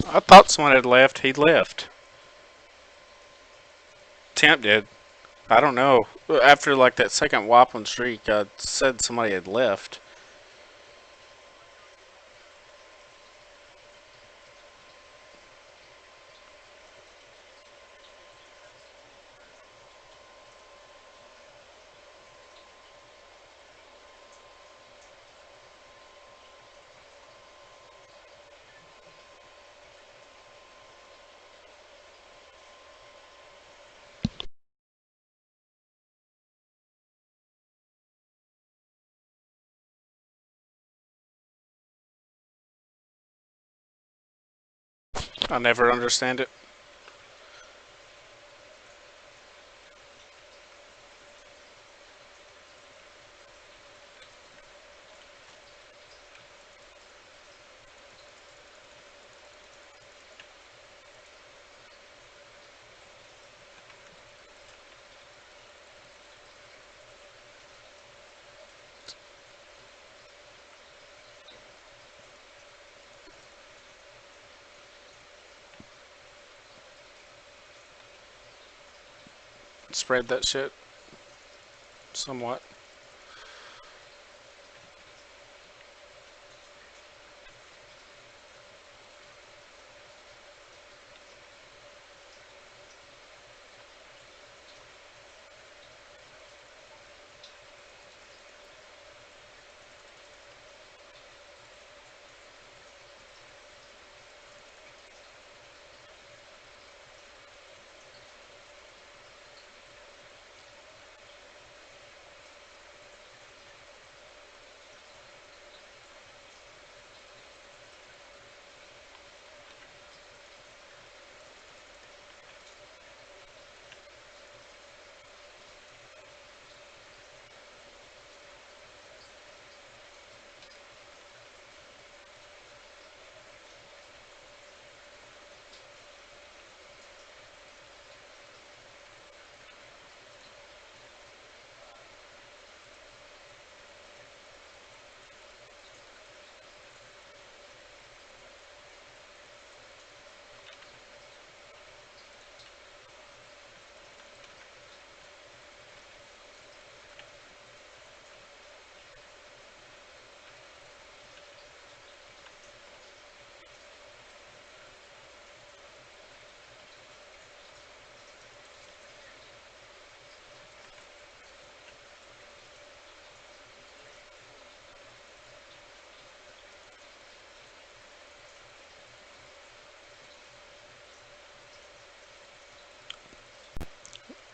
I thought someone had left. He left. Temp did. I don't know. After like that second Wappling streak, I said somebody had left. I never understand it. Spread that shit somewhat.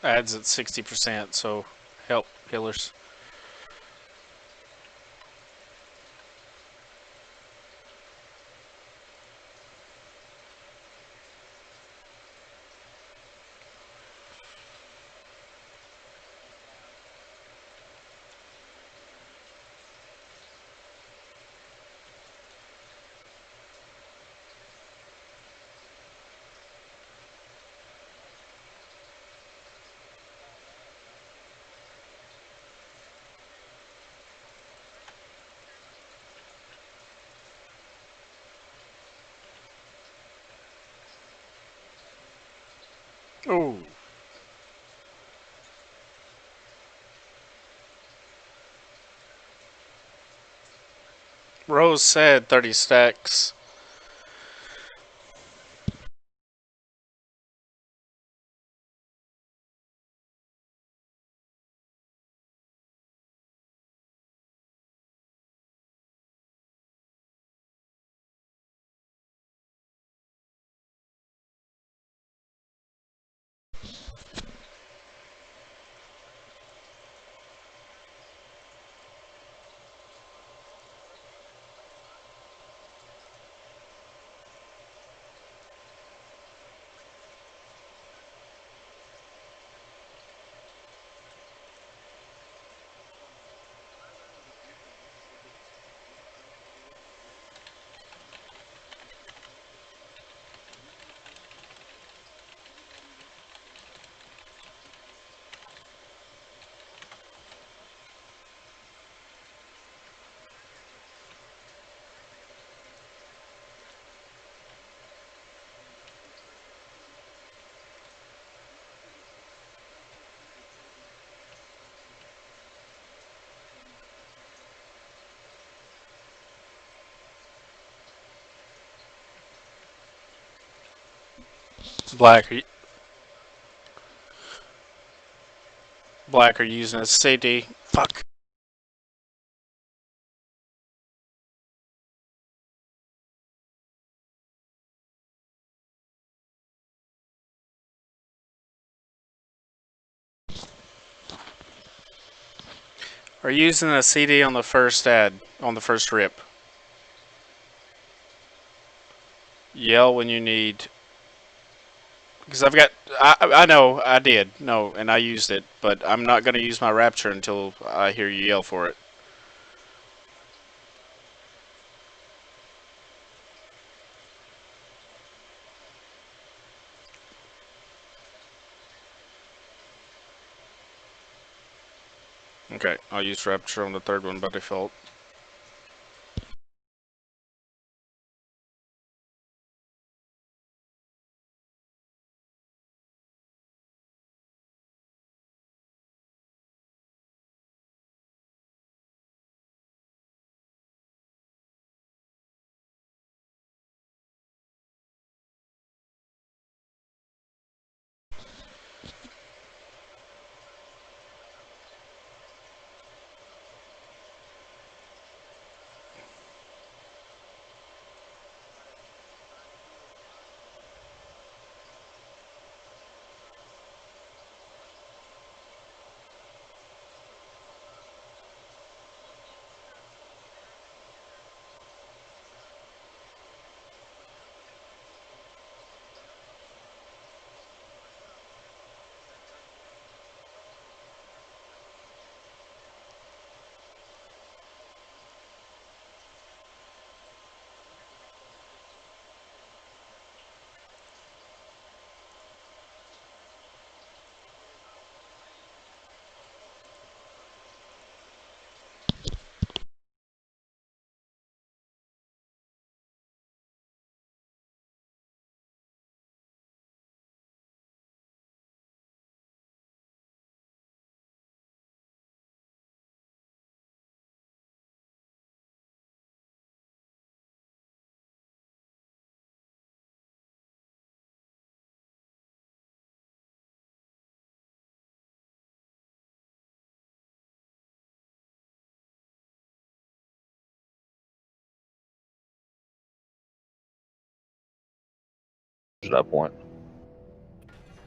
Adds at 60%, so help healers. Oh, Rose said 30 stacks. Black, Black are using a CD. Fuck. Are you using a CD on the first on the first rip? Yell when you need. Because I've got. I know, I did. No, and I used it. But I'm not going to use my Rapture until I hear you yell for it. Okay, I'll use Rapture on the third one by default. At that point.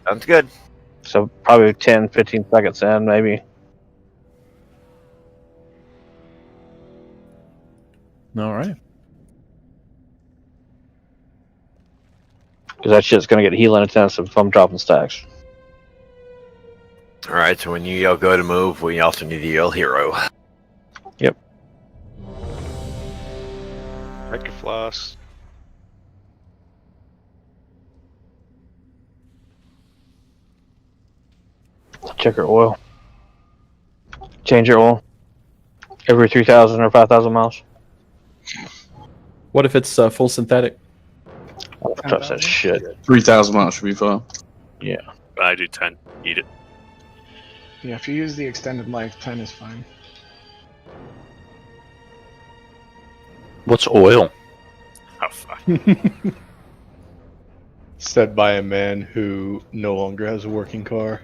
Sounds good. So probably 10, 15 seconds in, maybe. All right. Because that shit's going to get healing intensive if I'm dropping stacks. All right, so when you yell go to move, we also need to yell hero. Yep. Check your floss. Check your oil. Change your oil. Every 3,000 or 5,000 miles. What if it's full synthetic? I don't trust that shit. 3,000 miles should be fine. Yeah. I do 10. Eat it. Yeah, if you use the extended life, 10 is fine. What's oil? Oh, fuck. Said by a man who no longer has a working car.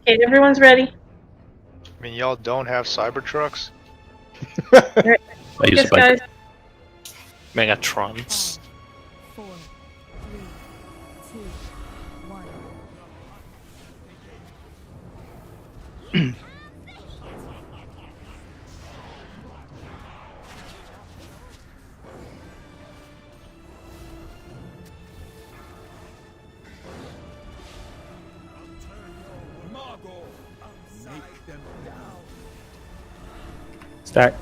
Okay, everyone's ready. I mean, y'all don't have Cybertrucks? I use Yes, it by guys. Megatrons. 4, 3, 2, 1. Stack.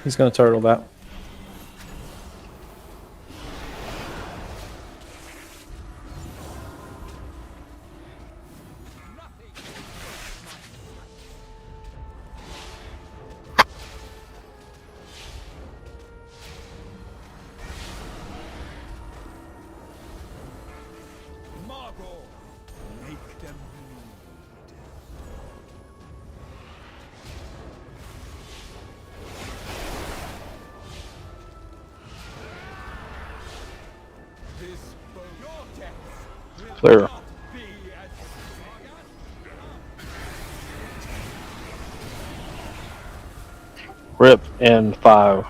He's gonna turtle that. Clear. Rip in 5.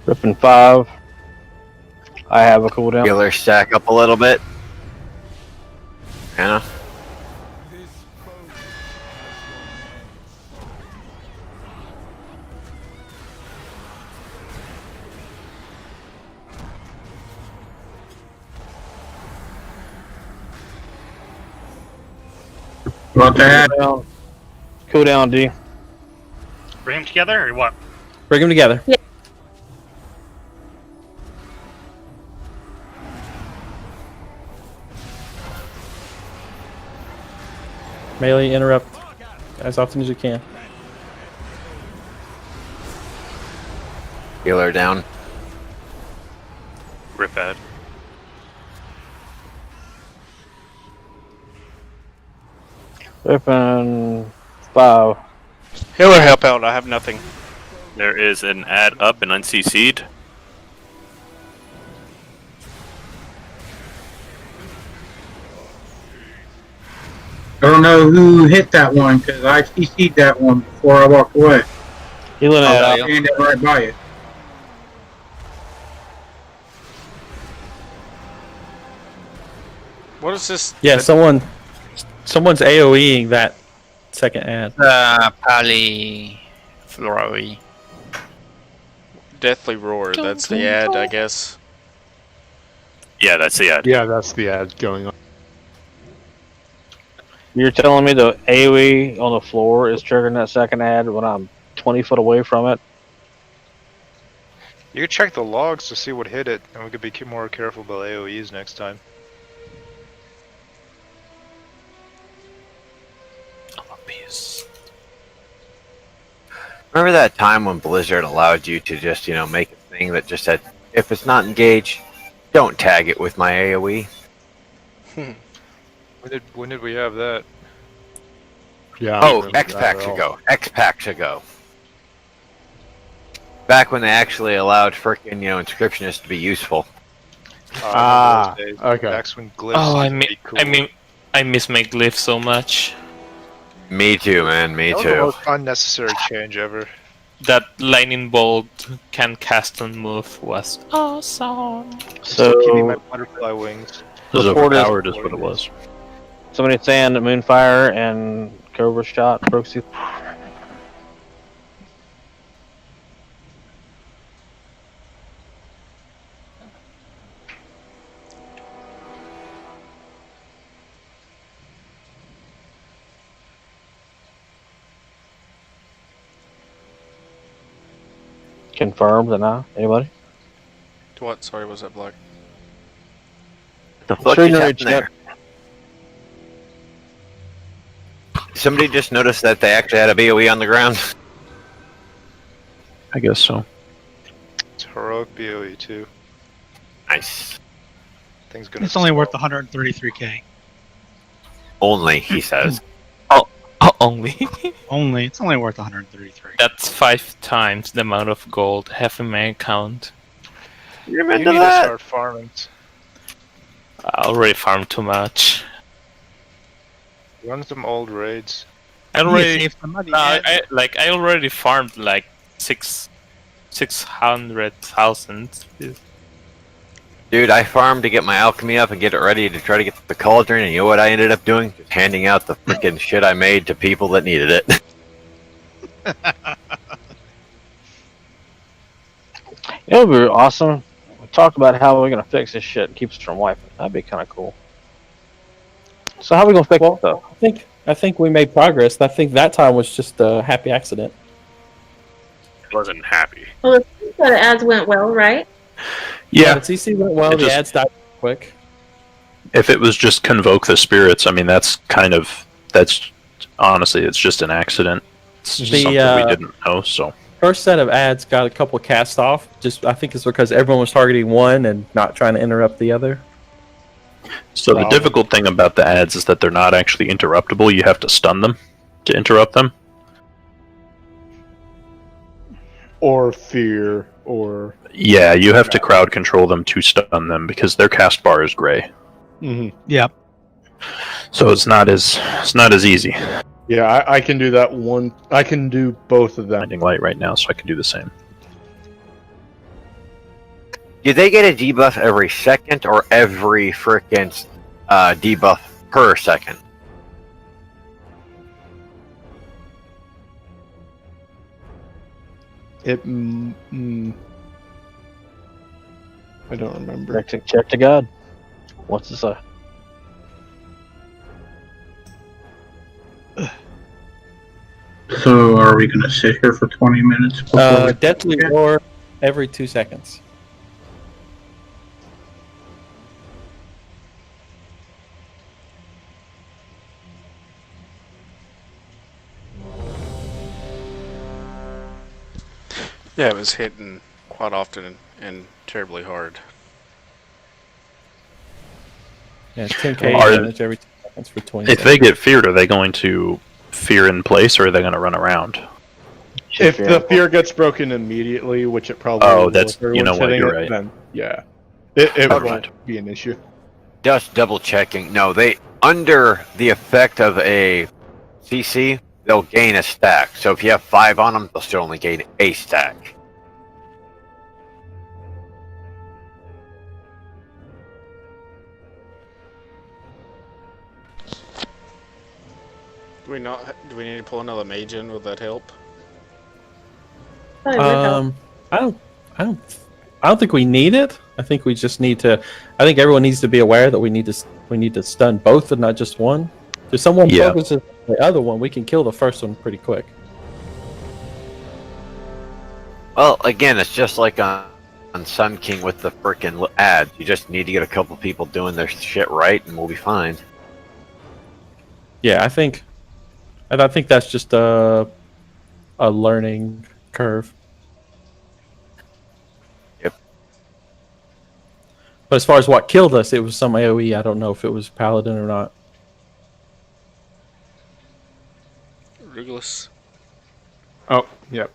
Rip in 5. I have a cooldown. Healer stack up a little bit. Anna. What the heck? Cooldown, D. Bring them together or what? Bring them together. Yeah. Melee interrupt as often as you can. Healer down. Rip ad. Rip in 5. Healer help out. I have nothing. There is an ad up and uncc'd. I don't know who hit that one because I CC'd that one before I walked away. Healing I out. was standing right by it. What is this? Yeah, someone's AoEing that second ad. Probably Flurry. Deathly Roar. That's the ad, I guess. Yeah, that's the ad. Yeah, that's the ad going on. You're telling me the AoE on the floor is triggering that second ad when I'm 20 foot away from it? You can check the logs to see what hit it, and we could be more careful about AoEs next time. Remember that time when Blizzard allowed you to just, make a thing that just said, if it's not engaged, don't tag it with my AoE? When did we have that? Yeah. I Oh, remember X that packs at all. ago. X packs ago. Back when they actually allowed frickin', inscriptionists to be useful. Ah, okay. That's when glyphs Oh, used to be cool. I miss my glyph so much. Me too, man. Me That was the too. most unnecessary change ever. That lightning bolt can cast on move was awesome. Still keeping So, my butterfly wings. It was Report is- overpowered is what it was. somebody saying that Moonfire and Cobra shot Proxy. Confirmed or not? Anybody? What? Sorry, was that black? The fuck Sure, is no, happening there? Somebody just noticed that they actually had a BOE on the ground. I guess so. It's heroic BOE too. Nice. Thing's gonna. It's only slow. worth 133k. Only, he says. Oh, only. Only. It's only worth 133. That's 5 times the amount of gold, half a man count. You're You into need to that? start farming. I already farmed too much. Run some old raids. I already, Save some money. no, man. I already farmed like 600,000. Dude, I farmed to get my alchemy up and get it ready to try to get the cauldron, and you know what I ended up doing? Just handing out the freaking shit I made to people that needed it. It would be awesome. We talked about how we're gonna fix this shit and keep us from wiping. That'd be kind of cool. So how are we gonna fix it though? I think we made progress. I think that time was just a happy accident. Wasn't happy. Well, the ads went well, right? The CC went well. It The just- ads died quick. If it was just convoke the spirits, I mean, that's honestly, it's just an accident. It's just something we didn't know. So first set of ads got a couple cast off. Just I think it's because everyone was targeting one and not trying to interrupt the other. So the difficult thing about the ads is that they're not actually interruptible. You have to stun them to interrupt them. Or fear, or... Yeah, you have to crowd control them to stun them because their cast bar is gray. Mm-hmm. Yep. So it's not as easy. Yeah, I can do that one. I can do both of them. Blinding light right now, so I can do the same. Do they get a debuff every second or every frickin' debuff per second? I don't remember. Check to God. What's it say? So are we gonna sit here for 20 minutes? before we- Deathly Roar every 2 seconds. Yeah, it was hitting quite often and terribly hard. Yeah, 10k damage every 2 seconds for 20 If they get feared, are they going to fear in place, or are they going to run around? If the fear gets broken immediately, which it probably will, that's, you know what, you're right. Then, yeah. It Okay. won't be an issue. Just double checking. No, they under the effect of a CC, they'll gain a stack. So if you have 5 on them, they'll still only gain a stack. Do we need to pull another mage in? Would that help? I don't think we need it. I think we just need to. I think everyone needs to be aware that we need to stun both and not just one. If someone focuses on the other one, we can kill the first one pretty quick. Well, again, it's just like on Sun King with the frickin' ads. You just need to get a couple people doing their shit right, and we'll be fine. Yeah, I think that's just a learning curve. Yep. But as far as what killed us, it was some AoE. I don't know if it was Paladin or not. Rugeless. Oh, yep.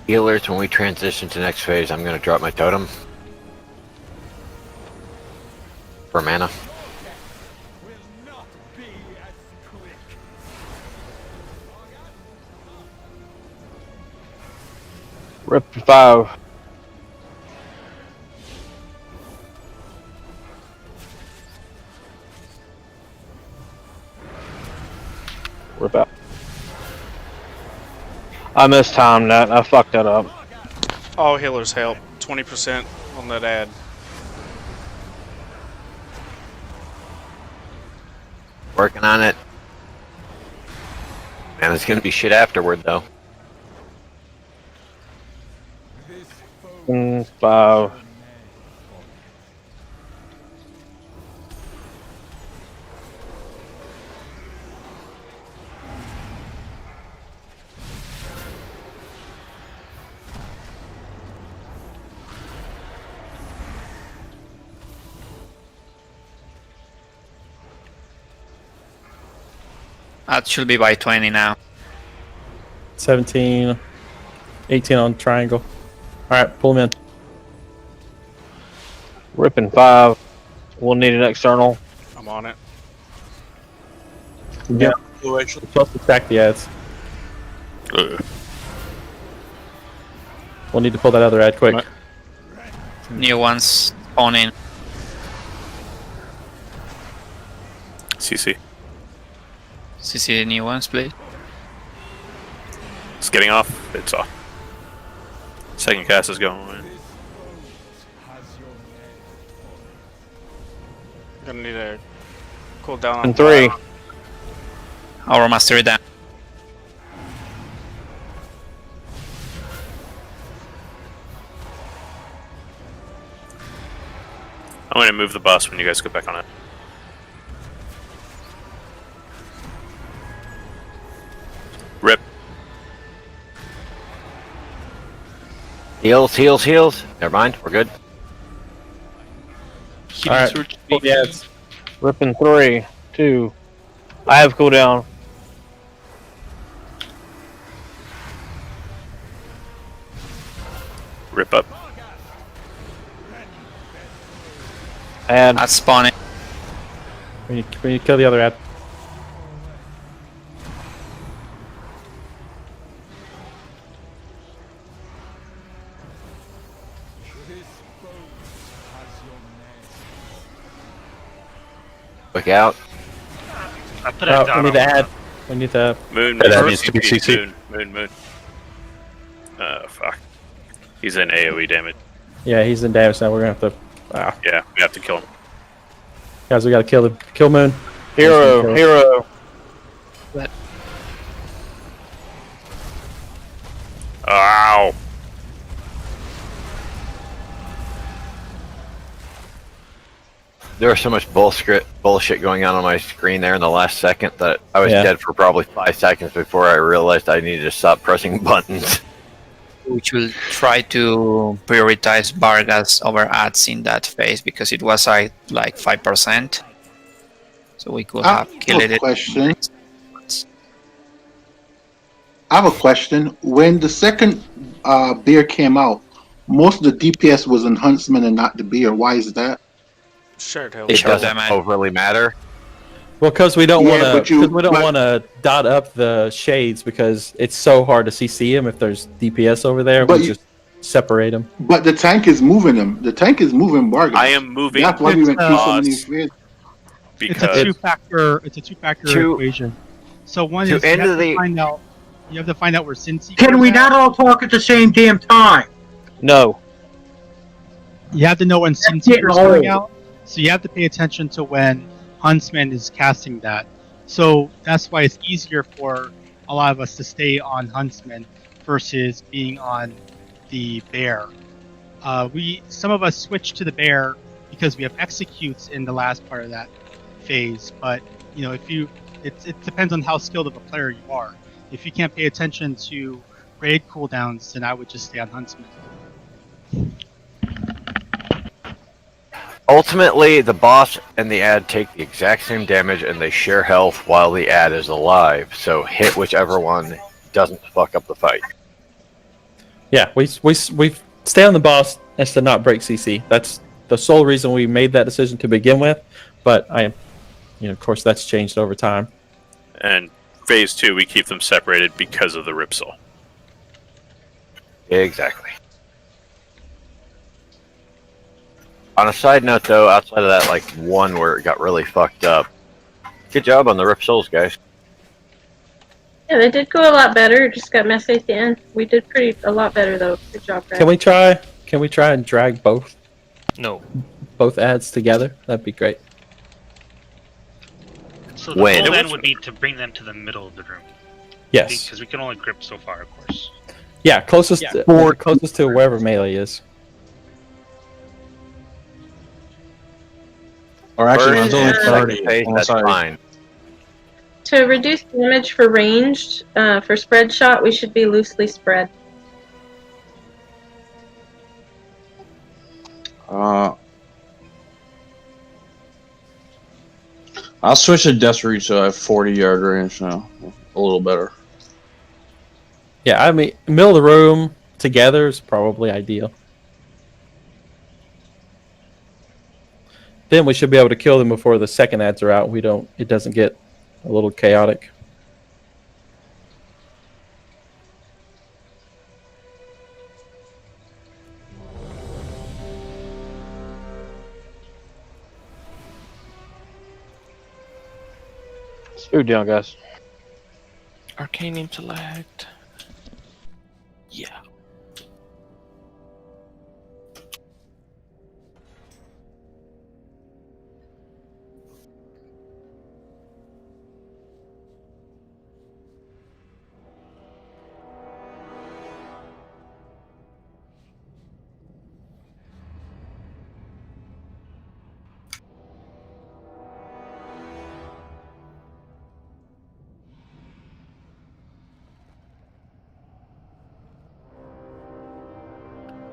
Healers, when we transition to next phase, I'm going to drop my totem. For mana. Rip 5. Rip out. I mistimed that. I fucked that up. All healers help. 20% on that ad. Working on it. Man, it's going to be shit afterward, though. Ripping 5. That should be by 20 now. 17, 18 on triangle. Alright, pull him in. Ripping 5. We'll need an external. I'm on it. Yeah. We're supposed to stack the ads. We'll need to pull that other ad quick. New ones spawning. CC. CC the new ones, please. It's getting off. It's off. Second cast is going. Gonna need a cool down on And 3. Our mastery down. I'm gonna move the bus when you guys go back on it. Rip. Heals, heals, heals. Never mind, we're good. Alright, pull the ads. Ripping 3, 2. I have cooldown. Rip up. And That's spawning. We need to kill the other ad. Look out. I put it down. We need to add. We need to. Moon. That Moon, needs to be CC. Moon. Fuck. He's in AoE damage. Yeah, he's in damage now. We're gonna have to. Yeah, we have to kill him. Guys, we gotta kill him. Kill Moon. hero, hero. Ow! There was so much bullshit going on my screen there in the last second that I was Yeah. dead for probably 5 seconds before I realized I needed to stop pressing buttons. We should try to prioritize Vargas over ads in that phase because it was like 5%. So we could have killed it. Question. I have a question. When the second beer came out, most of the DPS was in Huntsman and not the beer. Why is that? Sure, it It helps. doesn't overly matter. Well, because we don't Yeah, want but to. want to dot up the shades because it's so hard to CC them if there's DPS over there. But We just separate them. But the tank is moving them. The tank is moving Vargas. I am moving That's why we went through so many boss phases. It's a because two-factor. It's a two-factor To- equation. So one to is you end have the- to find out. You have to find out where Cincy. Can goes we at. not all talk at the same damn time? No. You have to know when Cincy getting is going old. out. So you have to pay attention to when Huntsman is casting that. So that's why it's easier for a lot of us to stay on Huntsman versus being on the Bear. Some of us switch to the Bear because we have executes in the last part of that phase. But you know, it depends on how skilled of a player you are. If you can't pay attention to raid cooldowns, then I would just stay on Huntsman. Ultimately, the boss and the ad take the exact same damage and they share health while the ad is alive. So hit whichever one doesn't fuck up the fight. Yeah, we stay on the boss as to not break CC. That's the sole reason we made that decision to begin with. But of course, that's changed over time. and phase 2 we keep them separated because of the Ripsaw. Exactly. On a side note, though, outside of that, like one where it got really fucked up, good job on the Rip Souls, guys. Yeah, they did go a lot better. It just got messy at the end. We did a lot better though. Good job, Brad. Can we try and drag both ads together? That'd be great. So the goal then would be to bring them to the middle of the room. Yes. Because we can only grip so far, of course. Yeah, closest to wherever melee is. Or actually, mine's only First, 30. second phase, Oh, that's sorry. fine. To reduce damage for ranged, for spread shot, we should be loosely spread. I'll switch to Death Reach so I have 40-yard range now. A little better. Yeah, I mean, middle of the room together is probably ideal. Then we should be able to kill them before the second ads are out. It doesn't get a little chaotic. Smooth down, guys. Arcane Intellect. Yeah.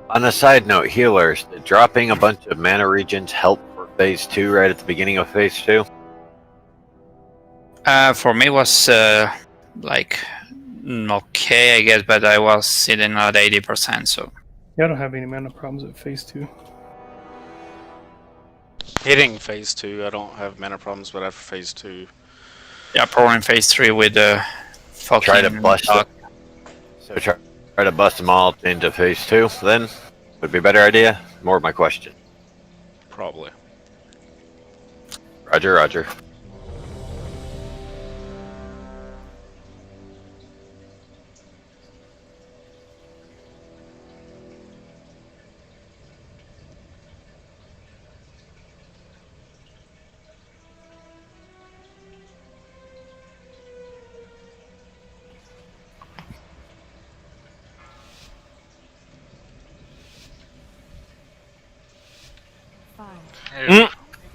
On a side note, healers, did dropping a bunch of mana regions help for phase 2 right at the beginning of phase 2? For me, was like okay, I guess, but I was sitting at 80%. So Yeah, I don't have any mana problems at phase 2. Hitting phase 2, I don't have mana problems, but after phase 2. yeah, probably in phase 3 with the fucking Try to bust dog. So try to bust them all into phase 2, then? Would be a better idea? More of my question. Probably. Roger, roger.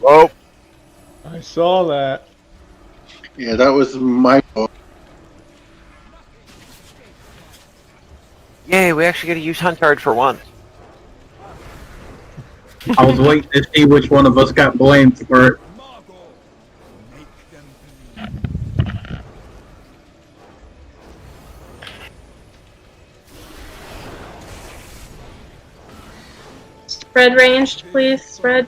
Whoa! I saw that. Yeah, that was my fault. Yay, we actually get to use Huntard for once. I was waiting to see which one of us got blamed for it. Spread ranged, please. Spread.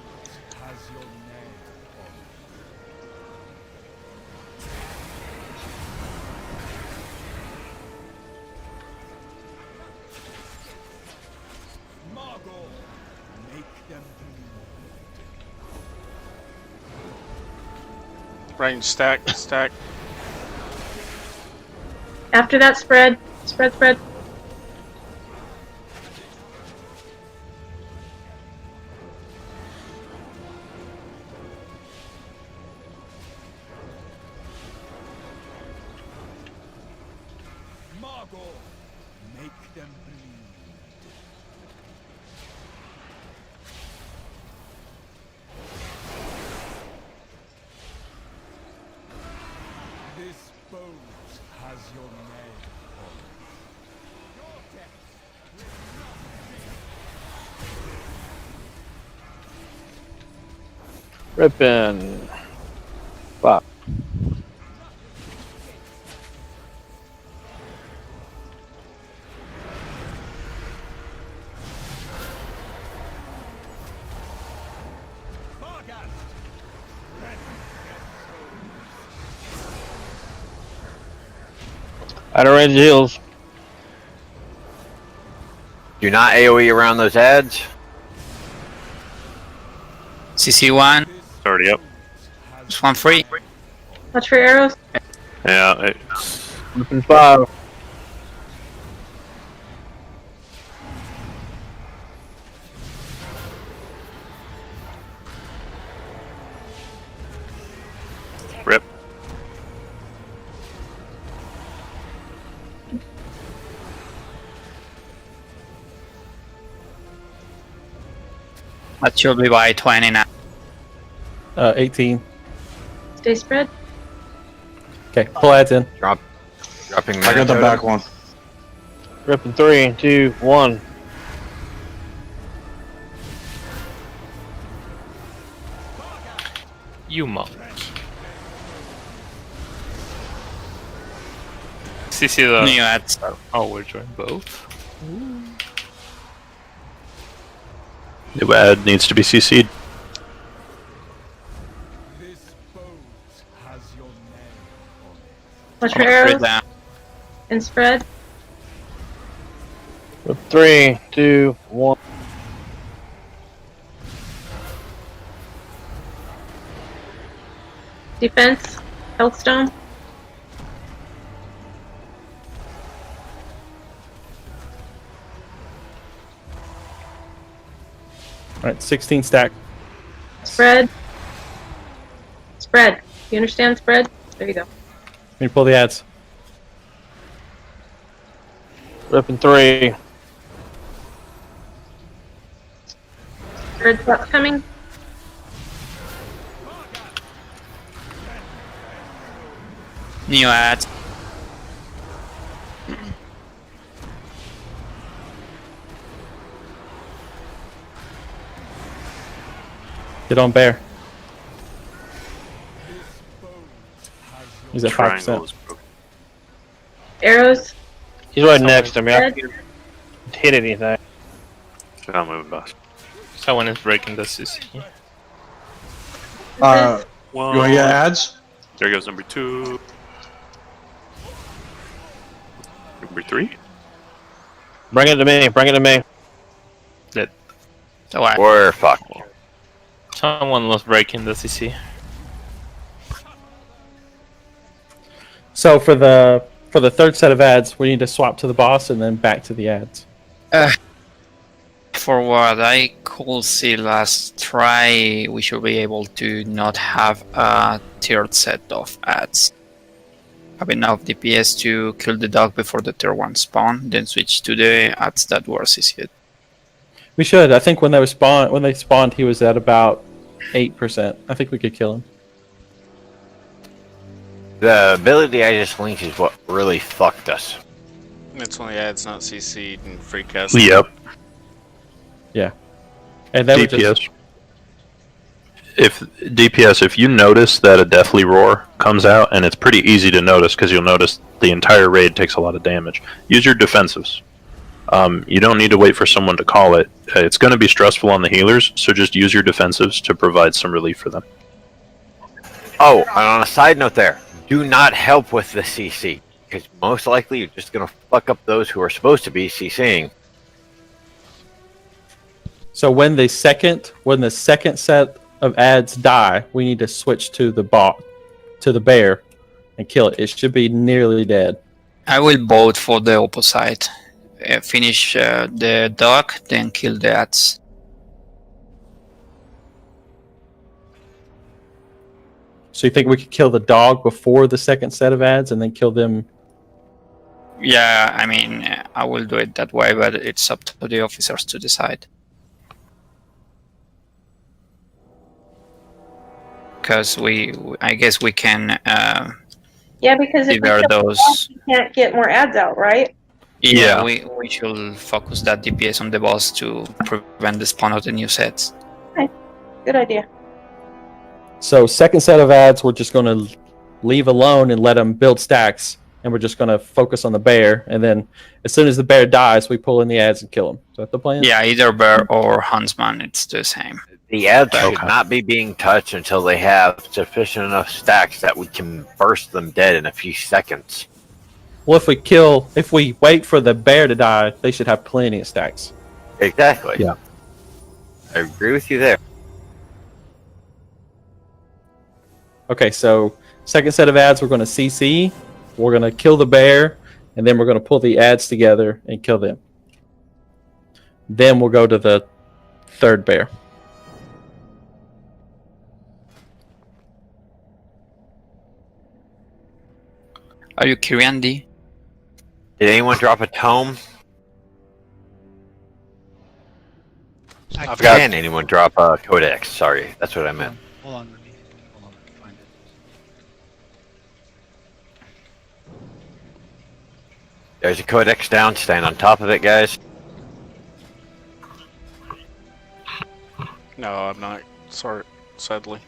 Range stack. After that, spread. Spread. Rippin'. Fuck. Out of range heals. Do not AoE around those ads. CC1. Already up. Just one free. Watch for arrows. Yeah, it's... Rippin' 5. Rip. That should be by 20 now. 18. Stay spread. Okay, pull ads in. Dropping. I got the back one. Ripping 3, 2, 1. You monk. CC the. New ads. Oh, we're doing both. New ad needs to be CC'd. Watch your arrows. And spread. Rip 3, 2, 1. Defense. Health stone. Alright, 16 stack. Spread. Spread. You understand spread? There you go. Let me pull the ads. Ripping 3. Red spot's coming. New ads. Get on bear. He's at Triangle 5%. is broken. Arrows. He's right next to me. I can't hit anything. I'm moving boss. Someone is breaking the CC. You want to get ads? There goes number 2. Number 3. Bring it to me. Bring it to me. Dead. So I. We're fucked. Someone was breaking the CC. So for the third set of ads, we need to swap to the boss and then back to the ads. For what I could see last try, we should be able to not have a third set of ads. Have enough DPS to kill the dog before the third one spawn, then switch to the ads that were CC'd. We should. I think when they spawned, he was at about 8%. I think we could kill him. The ability I just linked is what really fucked us. It's only ads, not CC'd and free cast. Yep. Yeah. And they were DPS. just... If you notice that a deathly roar comes out, and it's pretty easy to notice because you'll notice the entire raid takes a lot of damage, use your defensives. You don't need to wait for someone to call it. It's going to be stressful on the healers, so just use your defensives to provide some relief for them. Oh, and on a side note there, do not help with the CC, because most likely you're just going to fuck up those who are supposed to be CCing. So when the second set of ads die, we need to switch to the bear, and kill it. It should be nearly dead. I will vote for the opposite. Finish the dog, then kill the ads. So you think we could kill the dog before the second set of ads and then kill them? Yeah, I mean, I will do it that way, but it's up to the officers to decide. Because I guess we can. Yeah, because if we Either kill those- the boss, we can't get more ads out, right? Yeah, we should focus that DPS on the boss to prevent the spawn of the new sets. Okay, good idea. So second set of ads, we're just going to leave alone and let them build stacks, and we're just going to focus on the bear. And then as soon as the bear dies, we pull in the ads and kill him. Is that the plan? Yeah, either bear or huntsman, it's the same. The ads should not be being touched until they have sufficient enough stacks that we can burst them dead in a few seconds. Well, if we wait for the bear to die, they should have plenty of stacks. Exactly. Yeah. I agree with you there. Okay, so second set of ads, we're going to CC, we're going to kill the bear, and then we're going to pull the ads together and kill them. Then we'll go to the third bear. Are you Kiriandi? Did anyone drop a tome? I've got. Can anyone drop a codex? Sorry, that's what I meant. Hold on, let me. There's a codex down. Stand on top of it, guys. No, I'm not. Sorry, sadly.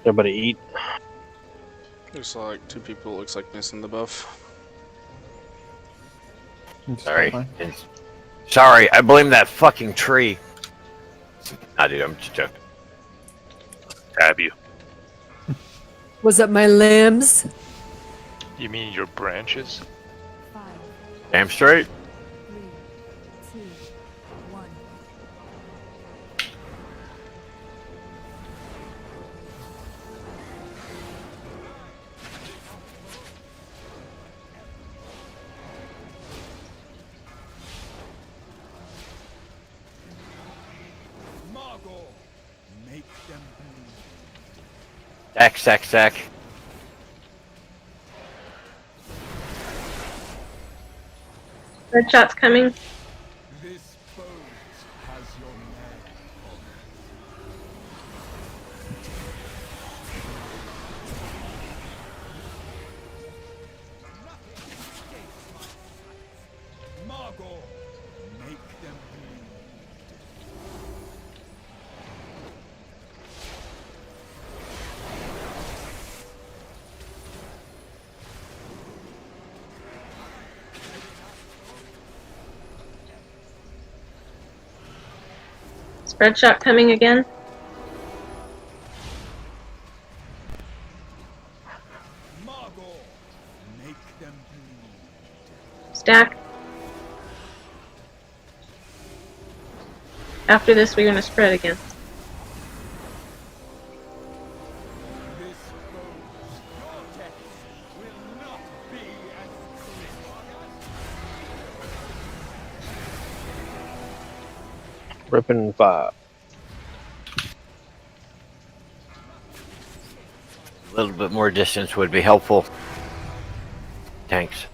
Everybody eat. Looks like two people. Looks like missing the buff. Sorry. Sorry, I blame that fucking tree. Nah, dude, I'm just joking. Stab you. Was it my limbs? You mean your branches? Damn straight. 3, 2, 1. Sack. Red shot's coming. Spread shot coming again. Stack. After this, we're going to spread again. Ripping 5. A little bit more distance would be helpful. Thanks.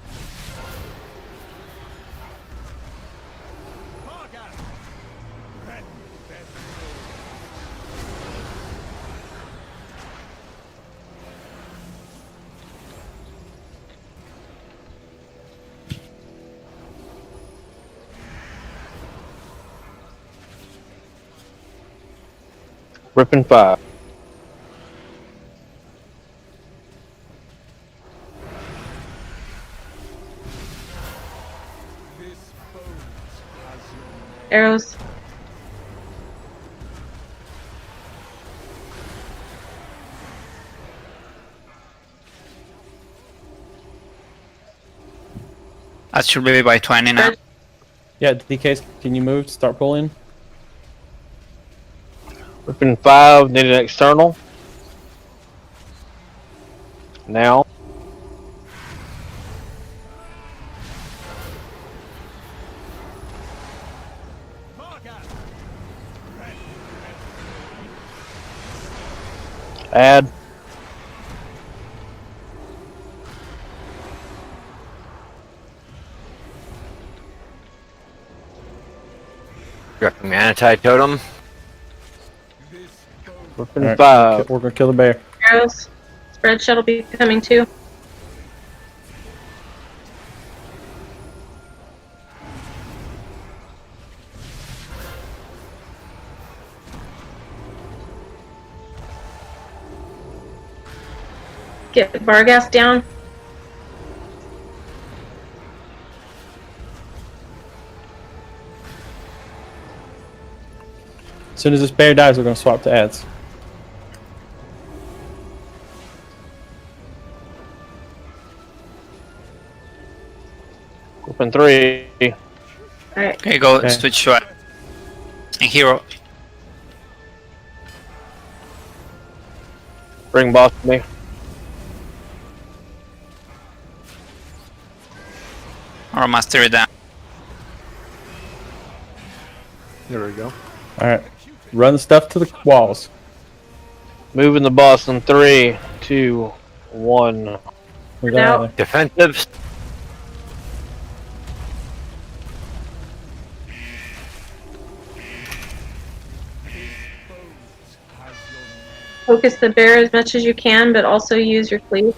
Ripping 5. Arrows. That should be by 20 now. Yeah, DK, can you move? Start pulling. Ripping 5. Need an external. Now. Add. Dropping anti-totem. Ripping Alright, 5. we're gonna kill the bear. Arrows. Spread shot will be coming too. Get Vargas down. As soon as this bear dies, we're gonna swap to ads. Open 3. Alright. Okay, go Okay. switch to and hero. Bring boss to me. Or master it down. There we go. Alright. Run stuff to the walls. Moving the boss in 3, 2, 1. We got Now- Defensives. Focus the bear as much as you can, but also use your cleave.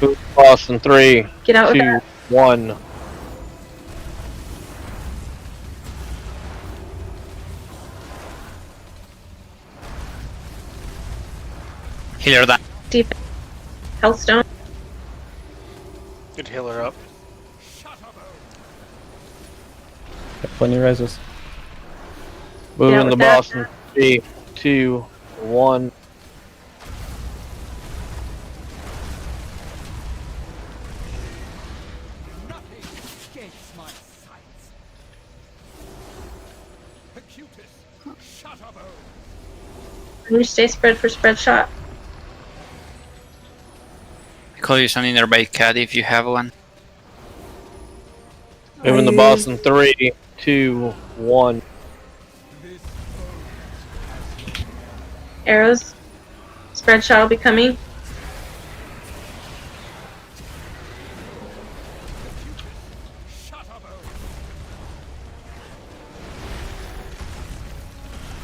Move the boss in 3, Get out with 2, that. 1. Healer down. Defense. Hellstone. Good healer up. Got plenty of reses. Moving with the that. boss in 3, 2, 1. Can you stay spread for spread shot? Call you an inner bait cat if you have one. Moving the boss in 3, 2, 1. Arrows. Spread shot will be coming.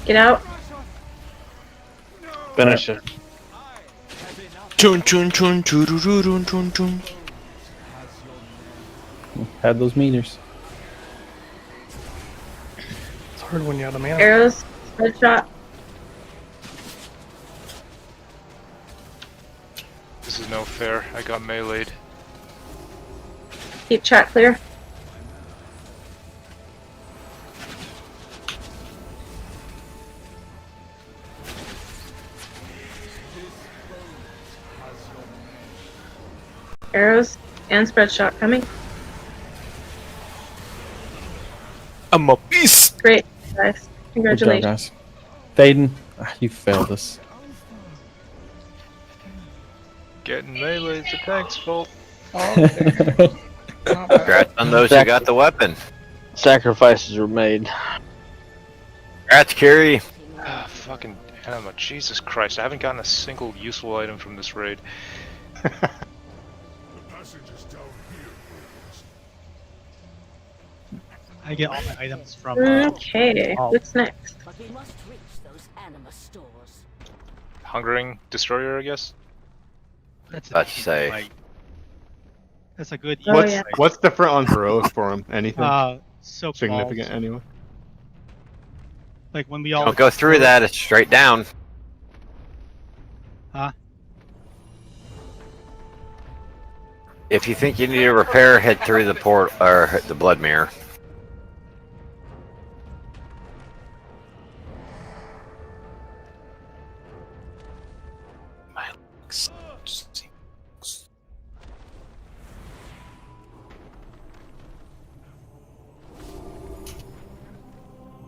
Get out. Finish it. Chun chun chun chun chun chun. Had those meters. It's hard when you're out of mana. Arrows. Spread shot. This is no fair. I got meleeed. Keep track clear. Arrows and spread shot coming. I'm a beast. Great, guys. Good job, Congratulations. guys. Thaden, you failed us. Getting meleeed is the tank's fault. Congrats on those who got the weapon. Sacrifices were made. Congrats, Carrie. Ah, fucking Emma, Jesus Christ, I haven't gotten a single useful item from this raid. I get all my items from. Okay, Oh. what's next? But we must reach those anima stores. Hungering Destroyer, I guess? That's Let's say. That's a good. Oh, What's yeah. what's different on heroic for him? Anything Soap significant balls. anyway? Like when we all. Don't go through that. It's straight down. Huh? If you think you need a repair, head through the port or hit the blood mirror.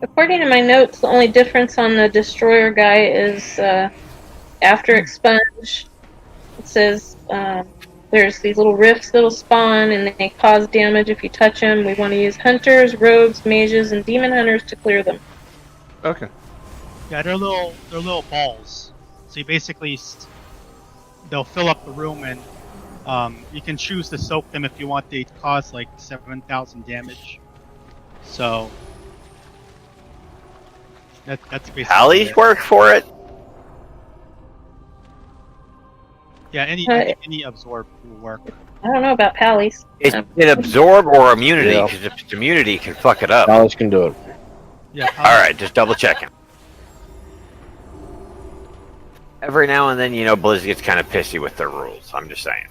According to my notes, the only difference on the destroyer guy is after expunge. It says there's these little rifts that'll spawn and they cause damage if you touch them. We want to use hunters, rogues, mages, and demon hunters to clear them. Okay. Yeah, they're little balls. So you basically they'll fill up the room and you can choose to soak them if you want. They cause like 7,000 damage. So that's basically. Hallie's it. work for it. Yeah, any absorb will work. I don't know about Pally's. It absorb or immunity, because if it's immunity, it can fuck it up. Alice can do it. Yeah. Alright, just double checking. Every now and then, Blizz gets kind of pissy with their rules. I'm just saying.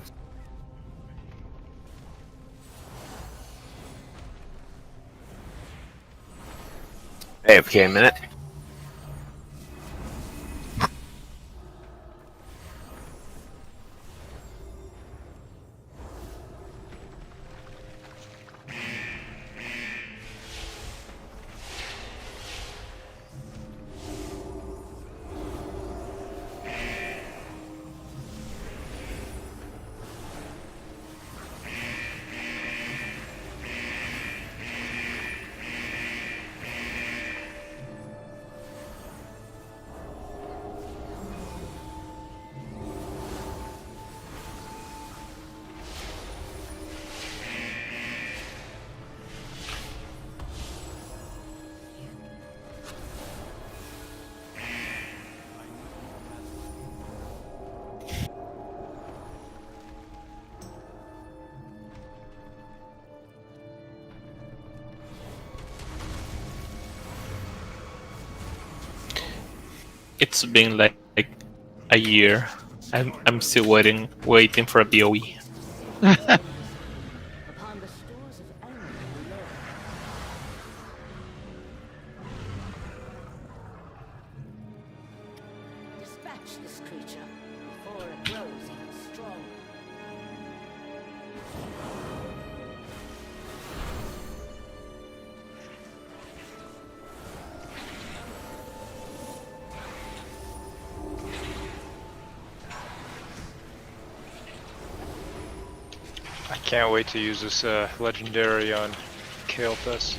AFK a minute. It's been like a year. I'm still waiting for a BOE. Dispatch this creature before it grows even stronger. I can't wait to use this legendary on Kael'thas.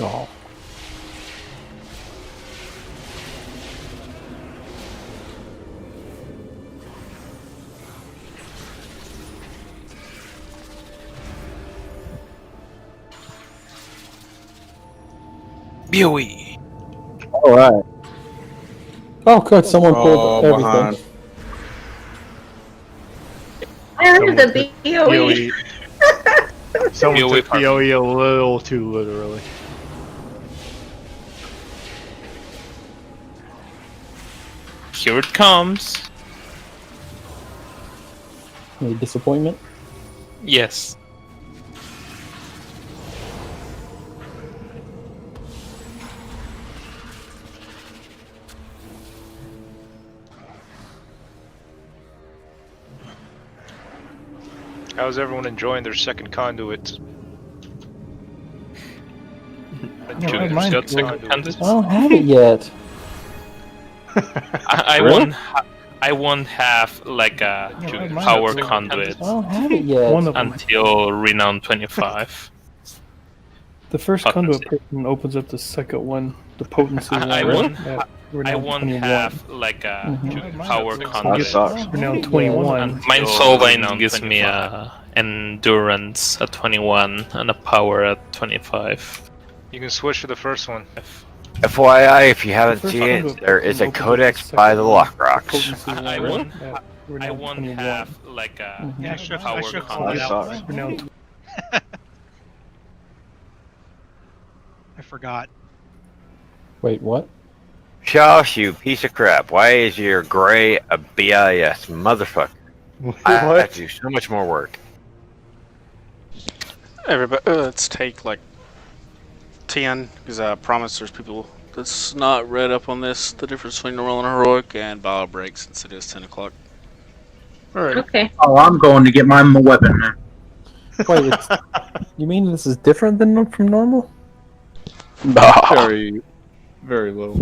Oh. BOE. All right. Oh, good. Someone pulled everything. I heard the BOE. Someone BOE took BOE a little too literally. Here it comes. Any disappointment? Yes. How's everyone enjoying their second conduit? Junior's mine got too. second candidate. I don't have it yet. I won't have like a mine power too. conduit I don't have it yet. One of them. until Renown 25. The first conduit person opens up the second one, the potency one. I won't. We're I now won't 21. have like a power That conduit. sucks. We're now 21. And mine Soulvine gives me a endurance at 21 and a power at 25. You can switch to the first one. FYI, if you haven't first seen it, conduit there is a opens up the codex second by the one, Lock the Rocks. potency one. I won't. We're I now won't 21. have like a Yeah, I should power have conduit. called it out. We're now I forgot. Wait, what? Josh, you piece of crap. Why is your gray a BIS? Motherfucker. I have to do so much more work. Everybody, let's take like 10, because I promise there's people that's not read up on this, the difference between normal and heroic, and Bio break since it is 10 o'clock. Alright. Okay. Oh, I'm going to get my weapon now. Wait, you mean this is different than from normal? Very, very little.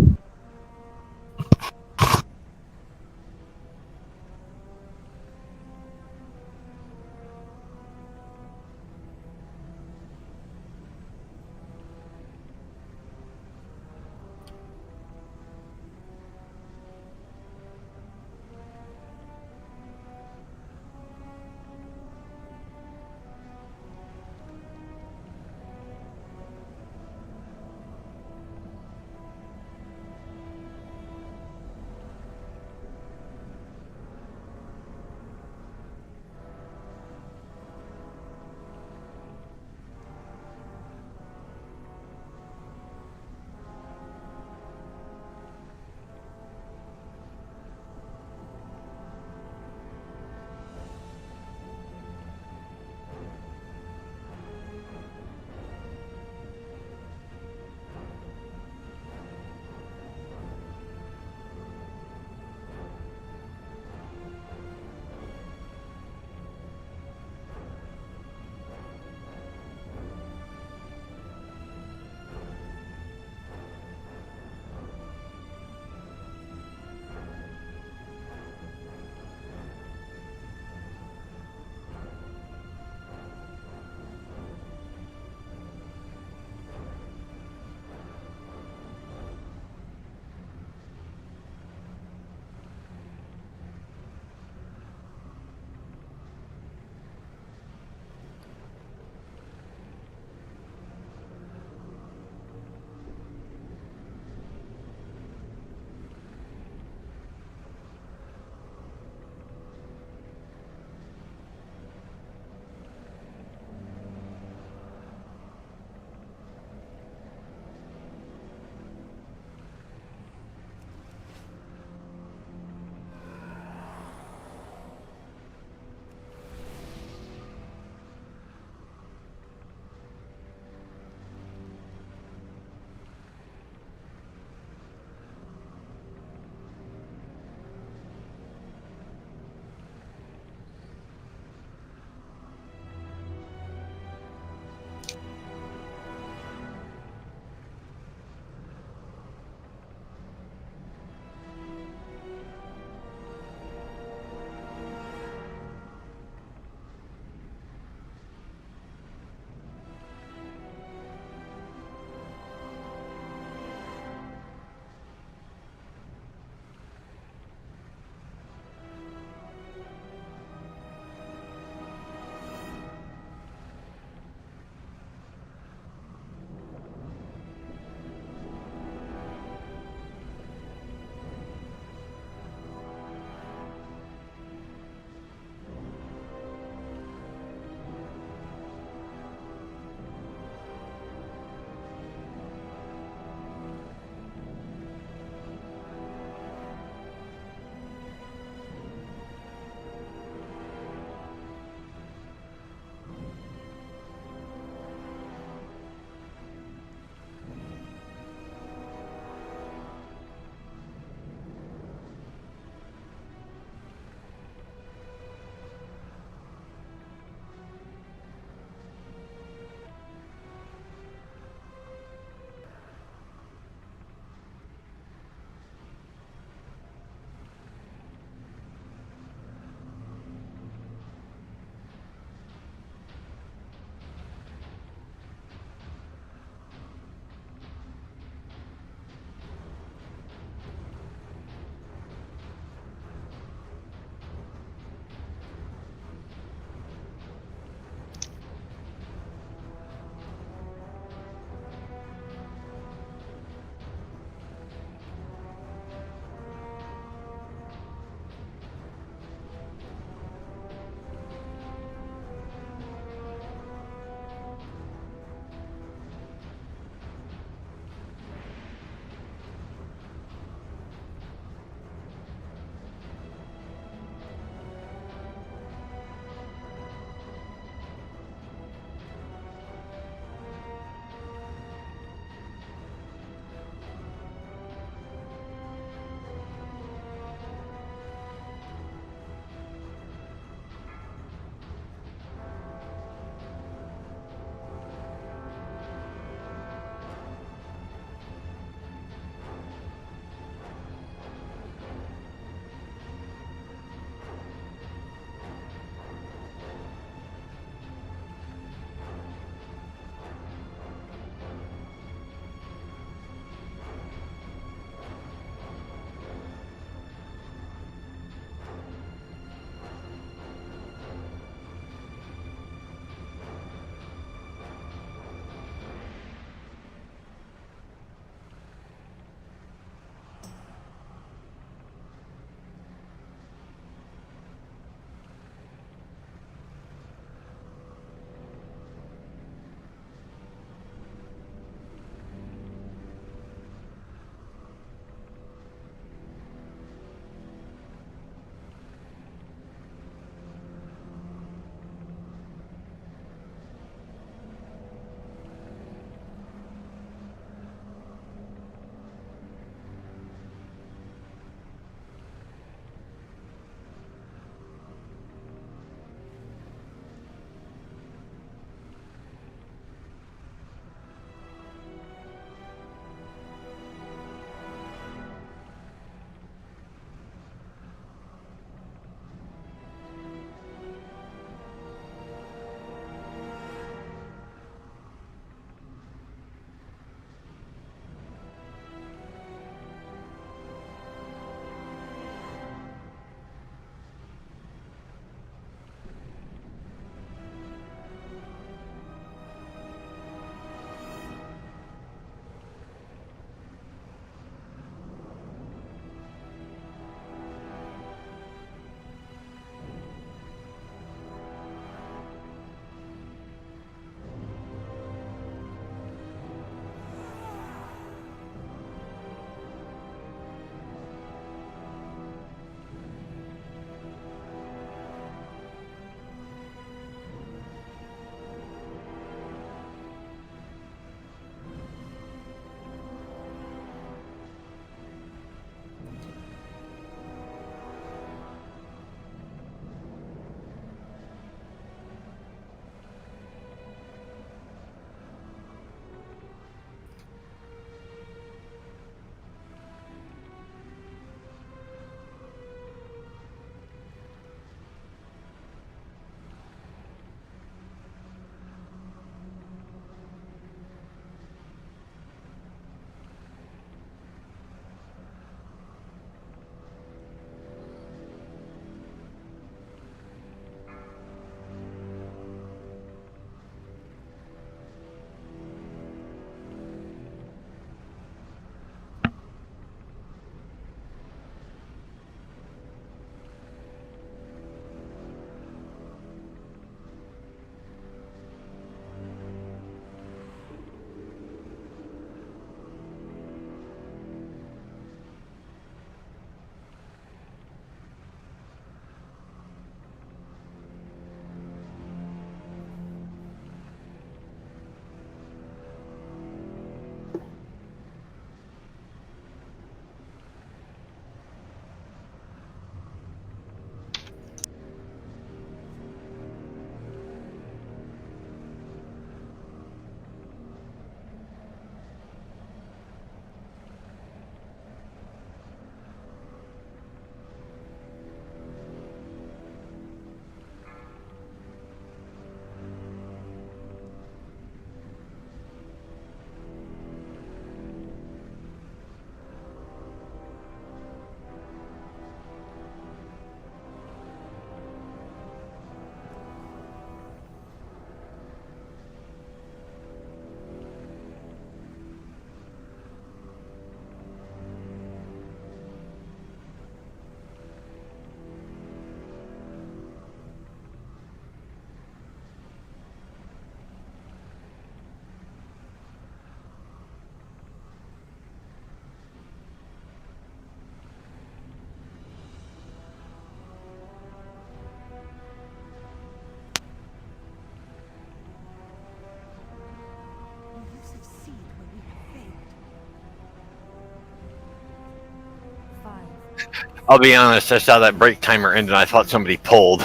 I'll be honest, I saw that break timer end and I thought somebody pulled.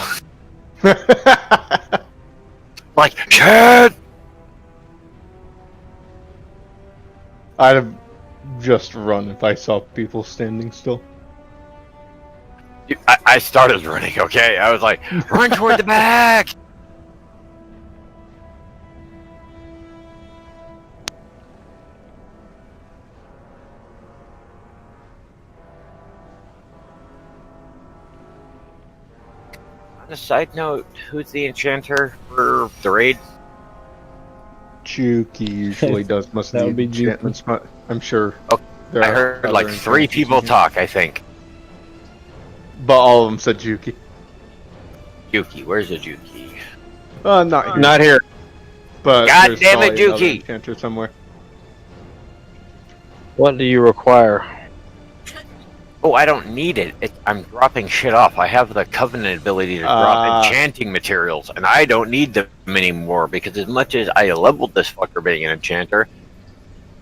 Like, shit! I'd have just run if I saw people standing still. I started running, okay? I was like, run toward the back! On a side note, who's the enchanter for the raid? Juki usually does most That of would the be enchantments, but I'm sure. There I are heard other like 3 enchanters people in here. talk, I think. But all of them said Juki. Juki, where's the Juki? Not here. Not here. But God there's damn it, probably another Juki! enchanter somewhere. What do you require? Oh, I don't need it. I'm dropping shit off. I have the Covenant ability to drop enchanting materials, and I don't need them anymore, because as much as I leveled this fucker being an enchanter,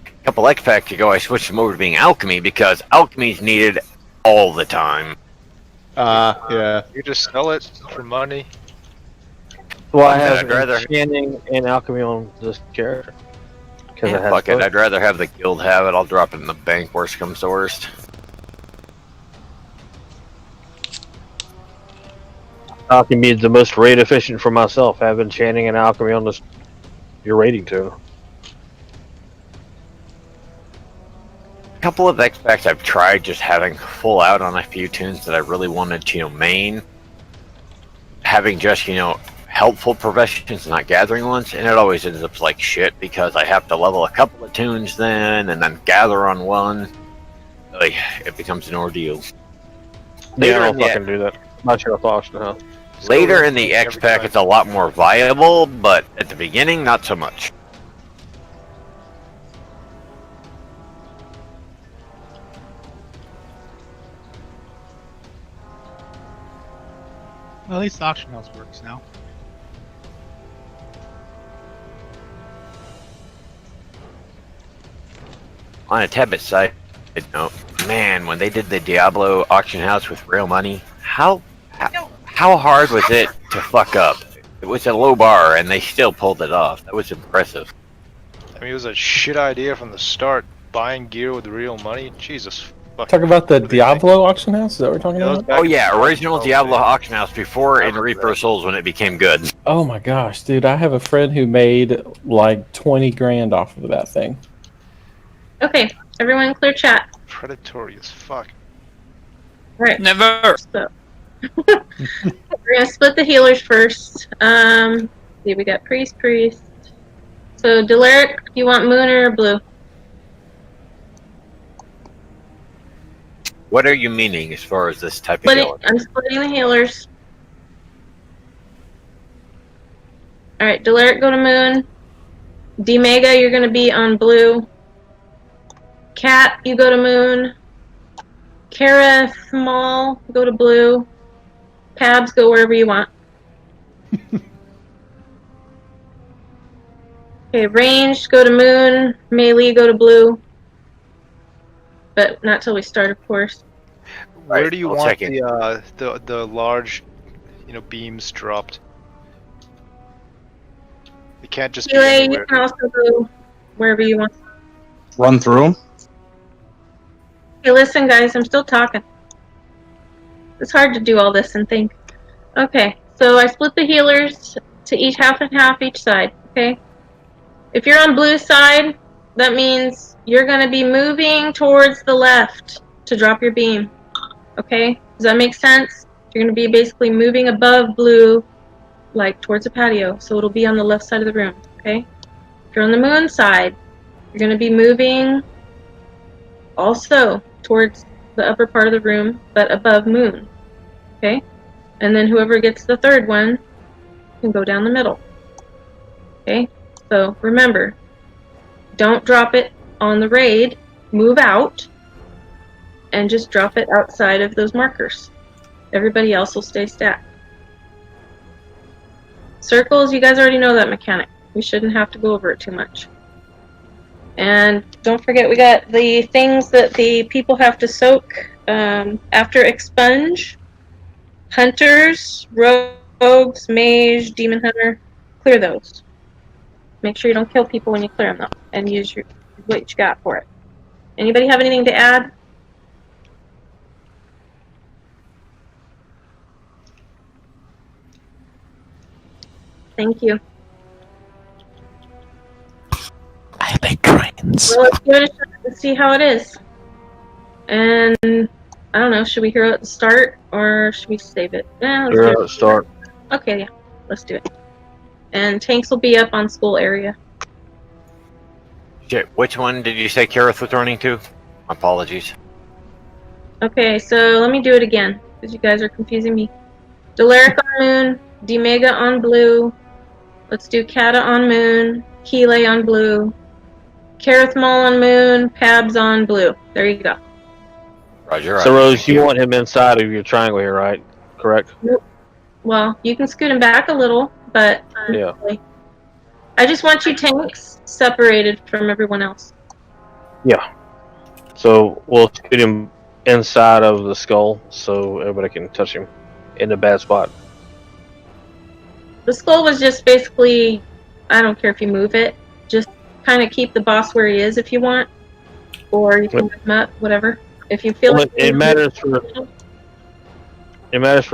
a couple X packs ago I switched him over to being alchemy, because alchemy's needed all the time. Yeah. You just sell it for money. Well, I Fuck it, have I'd rather- enchanting and alchemy on this character. Because Yeah, it has fuck it, both. I'd rather have the guild have it. I'll drop it in the bank, worst comes to worst. Alchemy is the most raid efficient for myself. Have enchanting and alchemy on this your rating tune. A couple of X packs I've tried just having full out on a few tunes that I really wanted to main. Having just, helpful professions, not gathering ones, and it always ends up like shit because I have to level a couple of tunes then, and then gather on one. Like, it becomes an ordeal. Yeah, I don't fucking do that. Not sure if auction house. Later in the X pack, it's a lot more viable, but at the beginning, not so much. Well, at least the auction house works now. On a tad bit side note, man, when they did the Diablo auction house with real money, how hard was it to fuck up? It was a low bar, and they still pulled it off. That was impressive. I mean, it was a shit idea from the start. Buying gear with real money? Jesus fucking. Talk about the Diablo auction house? Is that what we're talking about? Oh yeah, original Diablo auction house before in Reaper of Souls when it became good. Oh my gosh, dude! I have a friend who made like 20 grand off of that thing. Okay, everyone clear chat. Predatory as fuck. Right. Never. So. We're gonna split the healers first. See, we got priest. So Delaric, you want moon or blue? What are you meaning as far as this type of healer? I'm splitting the healers. Alright, Delaric, go to moon. D-Mega, you're gonna be on blue. Cat, you go to moon. Kara, small, go to blue. Pabs, go wherever you want. Okay, ranged, go to moon. Melee, go to blue. But not till we start, of course. Where do you I'll want check it. the large, beams dropped? It can't just be Melee, you anywhere. can also go wherever you want. Run through them. Hey, listen, guys, I'm still talking. It's hard to do all this and think. Okay, so I split the healers to each half and half each side, okay? If you're on blue side, that means you're going to be moving towards the left to drop your beam, okay? Does that make sense? You're going to be basically moving above blue, like towards the patio, so it'll be on the left side of the room, okay? If you're on the moon side, you're going to be moving also towards the upper part of the room, but above moon, okay? And then whoever gets the third one can go down the middle, okay? So remember, don't drop it on the raid, move out, and just drop it outside of those markers. Everybody else will stay stacked. Circles, you guys already know that mechanic. We shouldn't have to go over it too much. And don't forget, we got the things that the people have to soak After expunge, hunters, rogues, mage, demon hunter, clear those. Make sure you don't kill people when you clear them though, and use what you got for it. Anybody have anything to add? Thank you. I like trains. Well, let's give it a shot and see how it is. And I don't know, should we hero at the start or should we save it? Let's do Hero it. at the start. Okay, yeah, let's do it. And tanks will be up on school area. Shit, which one did you say Kareth was running to? Apologies. Okay, so let me do it again because you guys are confusing me. Delaric on moon, Demega on blue. Let's do Kata on moon, Keeley on blue, Kareth Maul on moon, Pabs on blue. There you go. Roger. So Rose, you want him inside of your triangle here, right? Correct? Nope. Well, you can scoot him back a little, but Yeah. I just want you tanks separated from everyone else. Yeah. So we'll put him inside of the skull so everybody can touch him in the bad spot. The skull was just basically, I don't care if you move it, just kind of keep the boss where he is if you want, or you can move him up, whatever. If you feel Well, like it matters for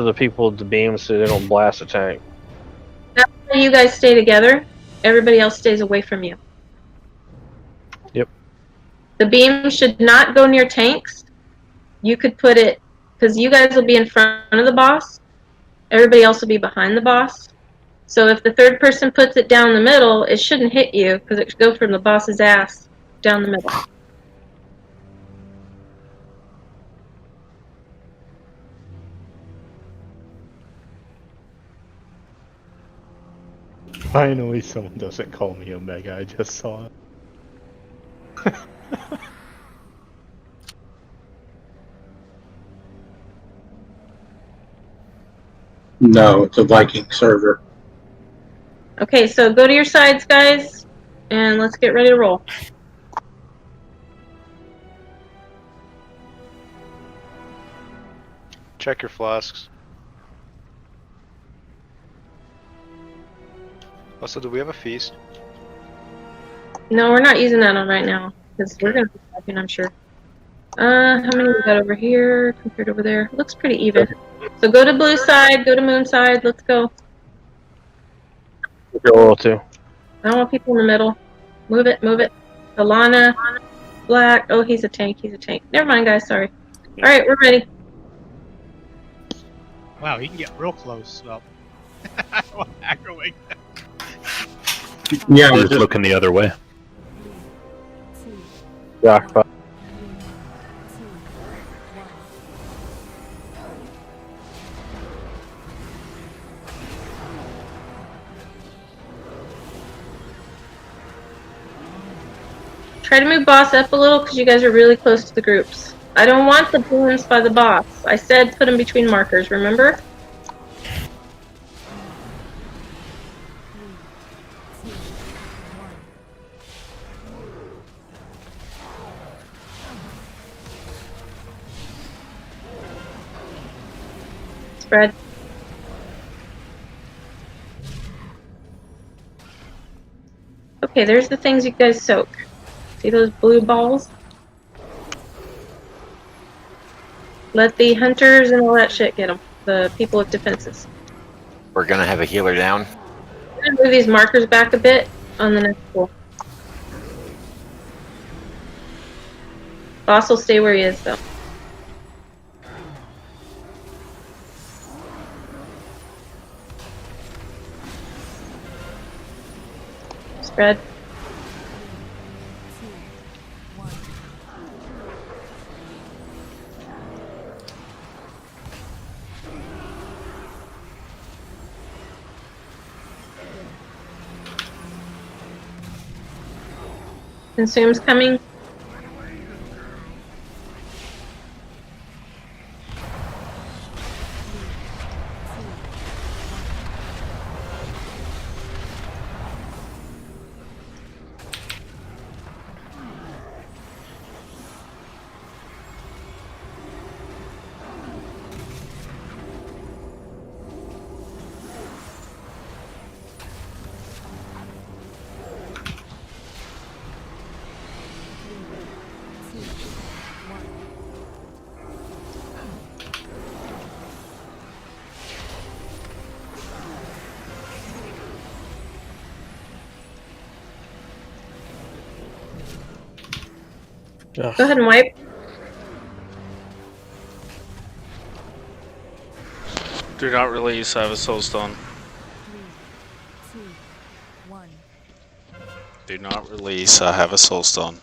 the people with the beams so they don't blast the tank. that's why you guys stay together. Everybody else stays away from you. Yep. The beam should not go near tanks. You could put it, because you guys will be in front of the boss. Everybody else will be behind the boss. So if the third person puts it down the middle, it shouldn't hit you, because it should go from the boss's ass down the middle. Finally, someone doesn't call me Omega. I just saw it. No, it's a Viking server. Okay, so go to your sides, guys, and let's get ready to roll. Check your flasks. Also, do we have a feast? No, we're not using that on right now, because we're going to be talking, I'm sure. How many we got over here compared over there? Looks pretty even. So go to blue side, go to moon side, let's go. Oil too. I don't want people in the middle. Move it, move it. Alana, black. Oh, he's a tank, he's a tank. Never mind, guys, sorry. Alright, we're ready. Wow, he can get real close. Well, I don't want aggroing. Yeah, Just looking the other way. Yeah. Try to move boss up a little because you guys are really close to the groups. I don't want the balloons by the boss. I said put them between markers, remember? Spread. Okay, there's the things you guys soak. See those blue balls? Let the hunters and all that shit get them. The people with defenses. We're gonna have a healer down. I'm gonna move these markers back a bit on the next pool. Boss will stay where he is, though. Spread. Consume's coming. Go ahead and wipe. Do not release. I have a soul stone. 3, 2, 1. Do not release. I have a soul stone.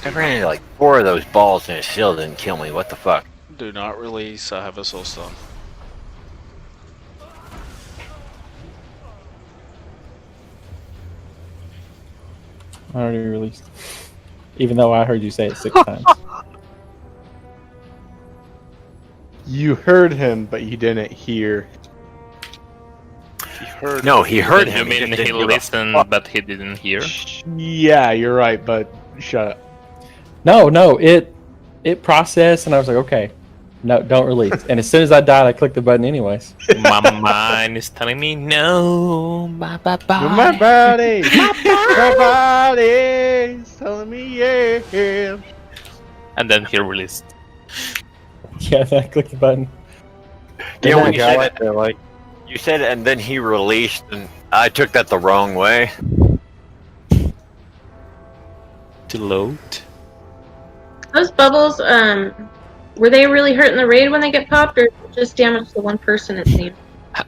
I ran into like 4 of those balls and it still didn't kill me. What the fuck? Do not release. I have a soul stone. I already released. Even though I heard you say it 6 times. You heard him, but you didn't hear. He heard. No, he heard You him. mean just he didn't give a listened, fuck. but he didn't hear? Yeah, you're right, but shut up. No, it processed, and I was like, okay, no, don't release. And as soon as I died, I clicked the button anyways. My mind is telling me no. Bye bye bye. My body, my body's telling me yeah. And then he released. Yeah, then I clicked the button. Yeah, when you you said, and then he released, and I took that the wrong way. To load. Those bubbles, were they really hurting the raid when they get popped, or just damage to one person? It seems.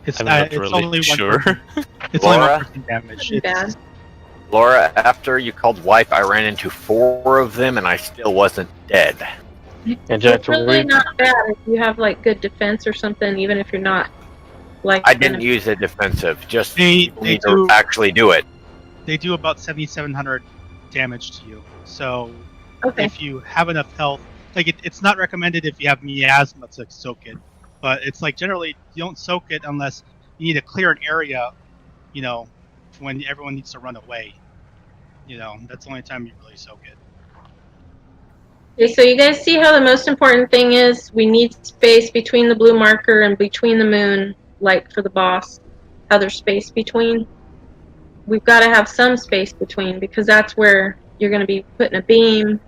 It's, I'm not it's really only sure. 1%. It's only Laura? 1% damage. Pretty bad. Laura, after you called wipe, I ran into 4 of them, and I still wasn't dead. It's really not bad if you have like good defense or something, even if you're not like. I didn't use a defensive. Just They need do to actually do it. They do about 7,700 damage to you. So Okay. if you have enough health, like it's not recommended if you have miasma to soak it, but it's like generally you don't soak it unless you need to clear an area, you know, when everyone needs to run away. You know, that's the only time you really soak it. Okay, so you guys see how the most important thing is we need space between the blue marker and between the moon, like for the boss, how there's space between. We've got to have some space between because that's where you're going to be putting a beam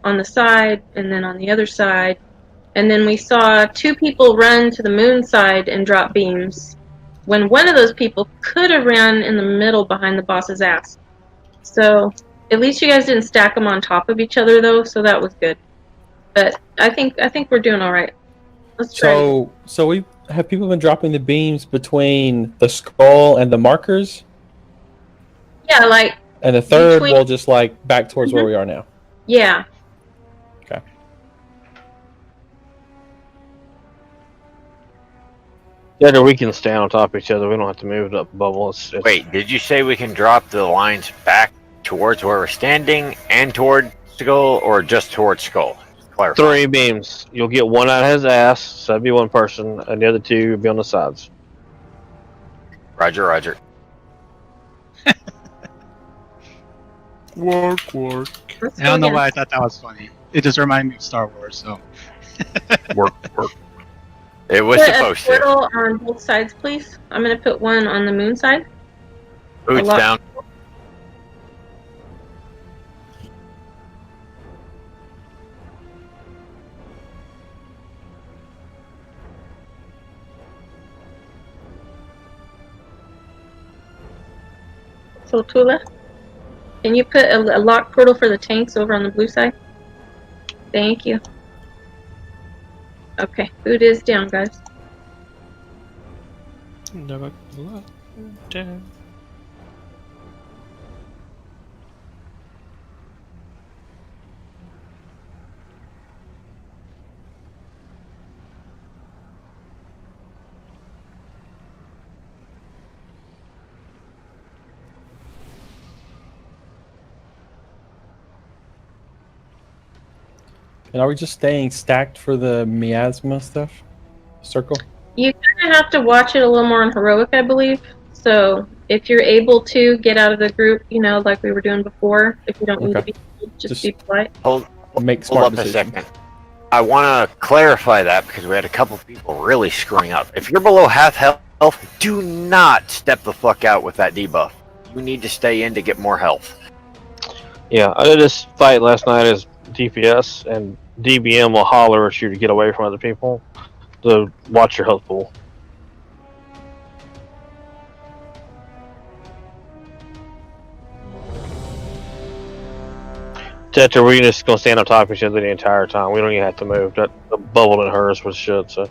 on the side and then on the other side. And then we saw 2 people run to the moon side and drop beams when one of those people could have ran in the middle behind the boss's ass. So at least you guys didn't stack them on top of each other though, so that was good. But I think we're doing all right. Let's try. So we have people been dropping the beams between the skull and the markers, Yeah, like and the third Between- will just like back towards where we are now. yeah. Okay. Yeah, we can stand on top of each other. We don't have to move it up bubble. It's Wait, did you say we can drop the lines back towards where we're standing and toward skull, or just towards skull? Clarify. 3 beams. You'll get 1 out of his ass, so that'd be 1 person, and the other 2 will be on the sides. Roger, roger. Work. Let's I don't go know why I again. thought that was funny. It just reminded me of Star Wars. So Work. It was Put a supposed to. portal on both sides, please. I'm gonna put one on the moon side. Boots lot- down. So Tula, can you put a lock portal for the tanks over on the blue side? Thank you. Okay, boot is down, guys. Never down. And are we just staying stacked for the miasma stuff? Circle? You kind of have to watch it a little more on heroic, I believe. So if you're able to get out of the group, you know, like we were doing before, if you don't need to Okay. be, just be polite. Hold Make Hold smart up a decisions. second. I want to clarify that because we had a couple people really screwing up. If you're below half health, do not step the fuck out with that debuff. You need to stay in to get more health. Yeah, I did this fight last night as DPS, and DBM will holler at you to get away from other people to watch your health pool. Jester, we're just gonna stand on top of each other the entire time. We don't even have to move. That the bubble in hers was shit. So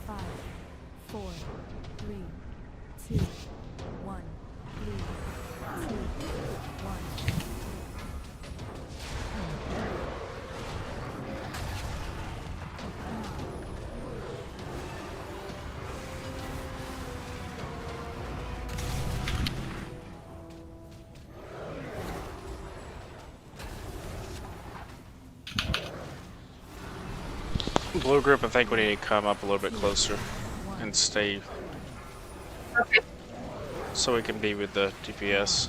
Five, four, three, two, one. Three, two, one. Blue group, I think we need to come up a little bit closer and stay. Okay. So we can be with the DPS.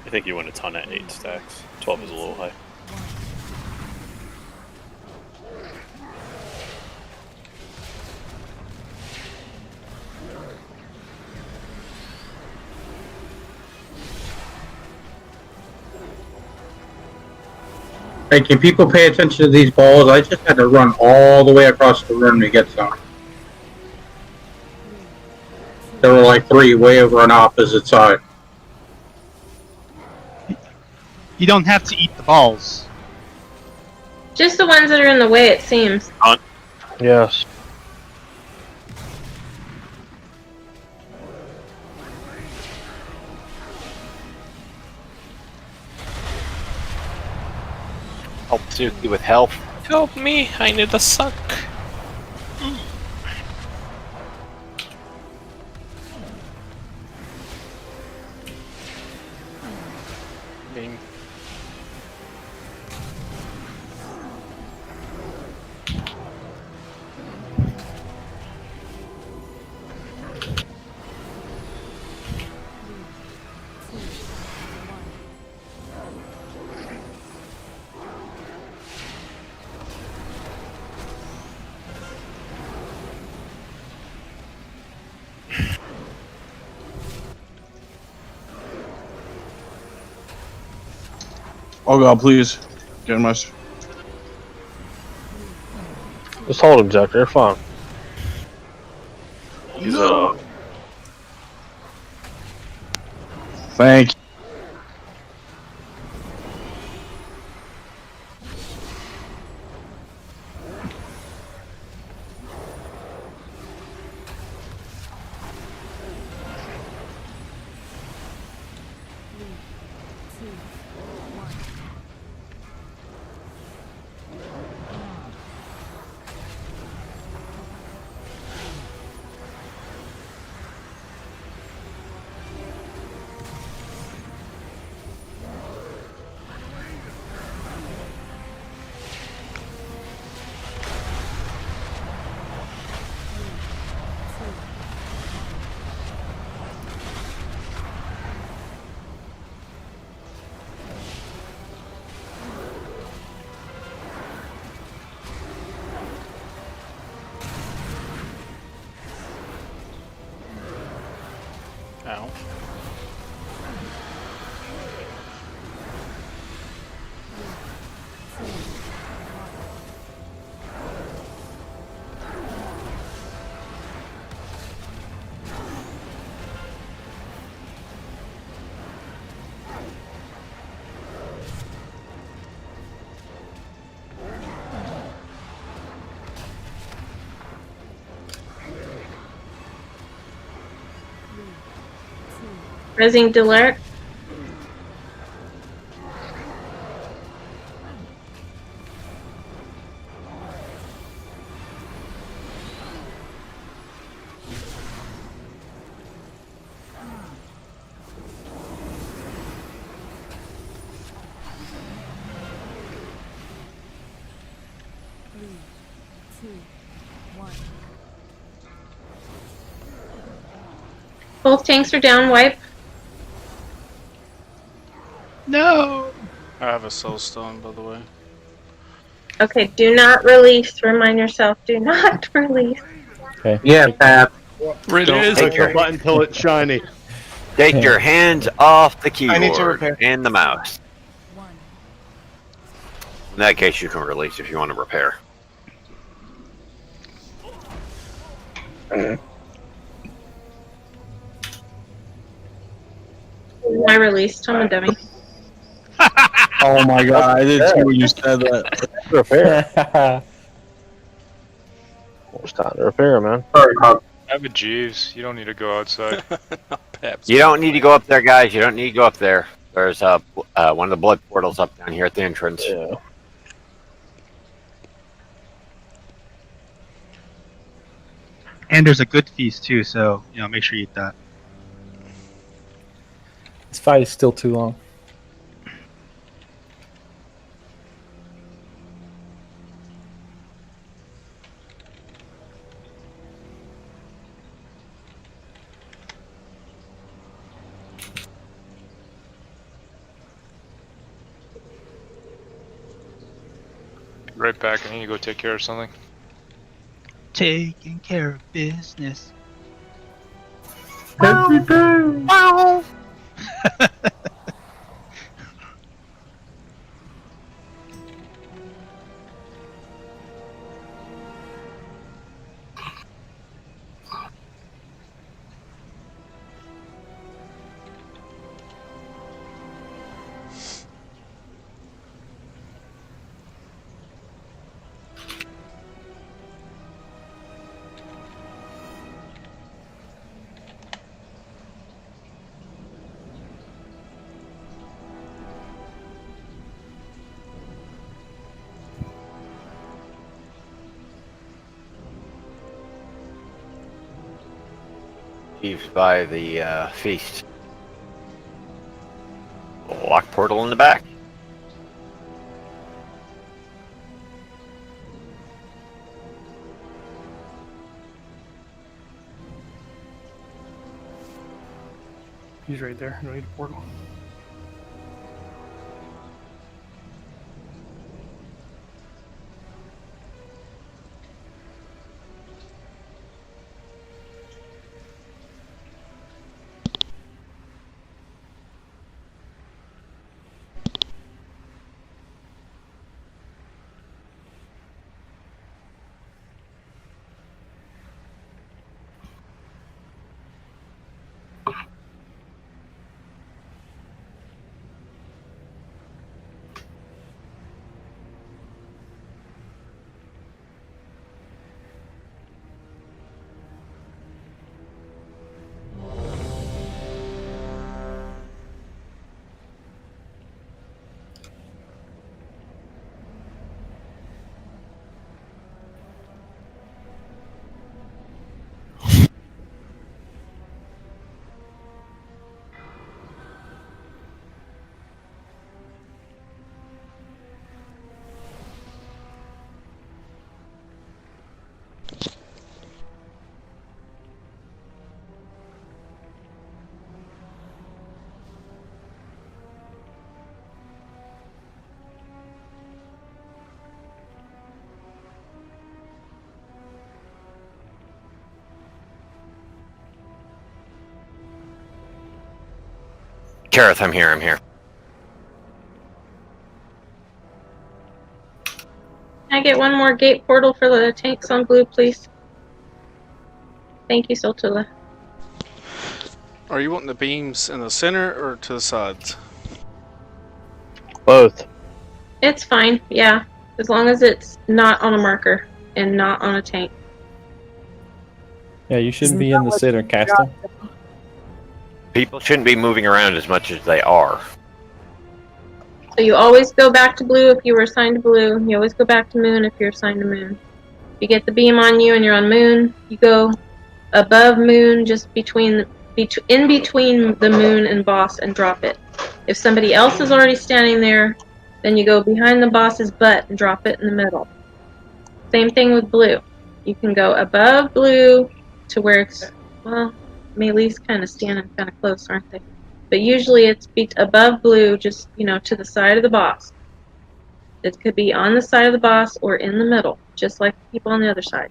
I think you win a ton at 8 stacks. 12 is a little high. Hey, can people pay attention to these balls? I just had to run all the way across the room to get some. There were like 3 way over on opposite side. You don't have to eat the balls. Just the ones that are in the way, it seems. yes. Help Suki with health. Help me, I need a suck. Game. Oh god, please. Get my. Just hold him, Jester. You're fine. No. Thank you. Ow. Rising Delert. Both tanks are down. Wipe. No. I have a soul stone, by the way. Okay, do not release. Remind yourself, do not release. Okay. Yeah, Pap. Don't click the button till it's shiny. Take your hands off the I need to keyboard repair. and the mouse. In that case, you can release if you want to repair. I released. I'm a dummy. Oh my god, I did too when you said that. Repair. It's time to repair, man. Have a Jeeves. You don't need to go outside. You don't need to go up there, guys. You don't need to go up there. There's one of the blood portals up down here at the entrance. Yeah. And there's a good feast too, so make sure you eat that. This fight is still too long. Right back. I need to go take care of something. Taking care of business. Wow. Jeeves by the feast. Lock portal in the back. He's right there. No need a portal. Kareth, I'm here. I'm here. Can I get one more gate portal for the tanks on blue, please? Thank you, Soltula. Are you wanting the beams in the center or to the sides? Both. It's fine, yeah. As long as it's not on a marker and not on a tank. Yeah, you shouldn't be in the center, Castle. People shouldn't be moving around as much as they are. So you always go back to blue if you were assigned to blue. You always go back to moon if you're assigned to moon. If you get the beam on you and you're on moon, you go above moon, just in between the moon and boss, and drop it. If somebody else is already standing there, then you go behind the boss's butt and drop it in the middle. Same thing with blue. You can go above blue to where it's, well, Melee's kind of standing kind of close, aren't they? But usually it's above blue, just, to the side of the boss. It could be on the side of the boss or in the middle, just like the people on the other side.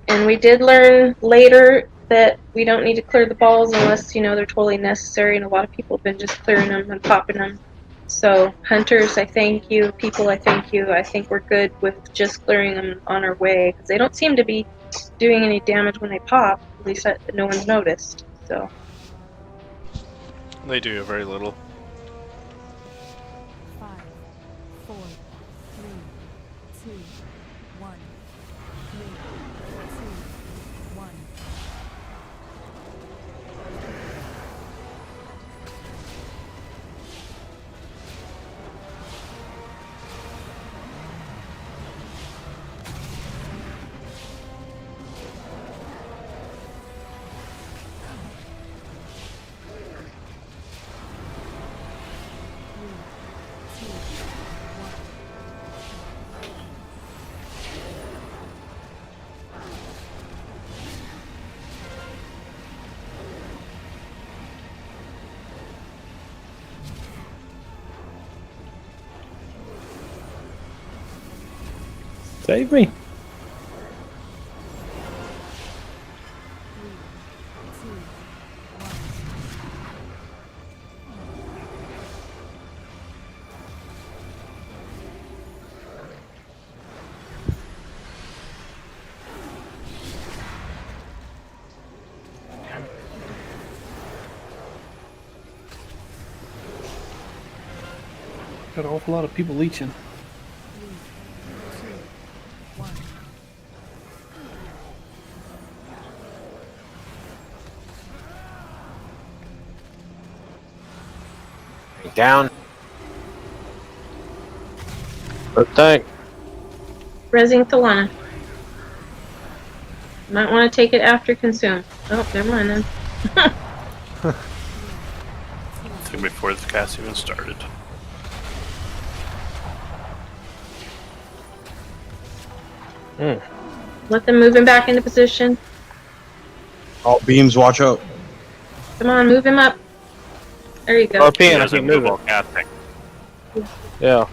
And we did learn later that we don't need to clear the balls unless, they're totally necessary, and a lot of people have been just clearing them and popping them. So, hunters, I thank you. People, I thank you. I think we're good with just clearing them on our way, because they don't seem to be doing any damage when they pop. At least no one's noticed. So. They do very little. 5, 4, 3, 2, 1. 3, 2, 1. Save me. Got an awful lot of people leeching. Down. Good tank. Resing Thalana. Might want to take it after consume. Oh, never mind then. I think before the cast even started. Let them move him back into position. All beams, watch out. Come on, move him up. There you go. RP and I keep moving. Yeah.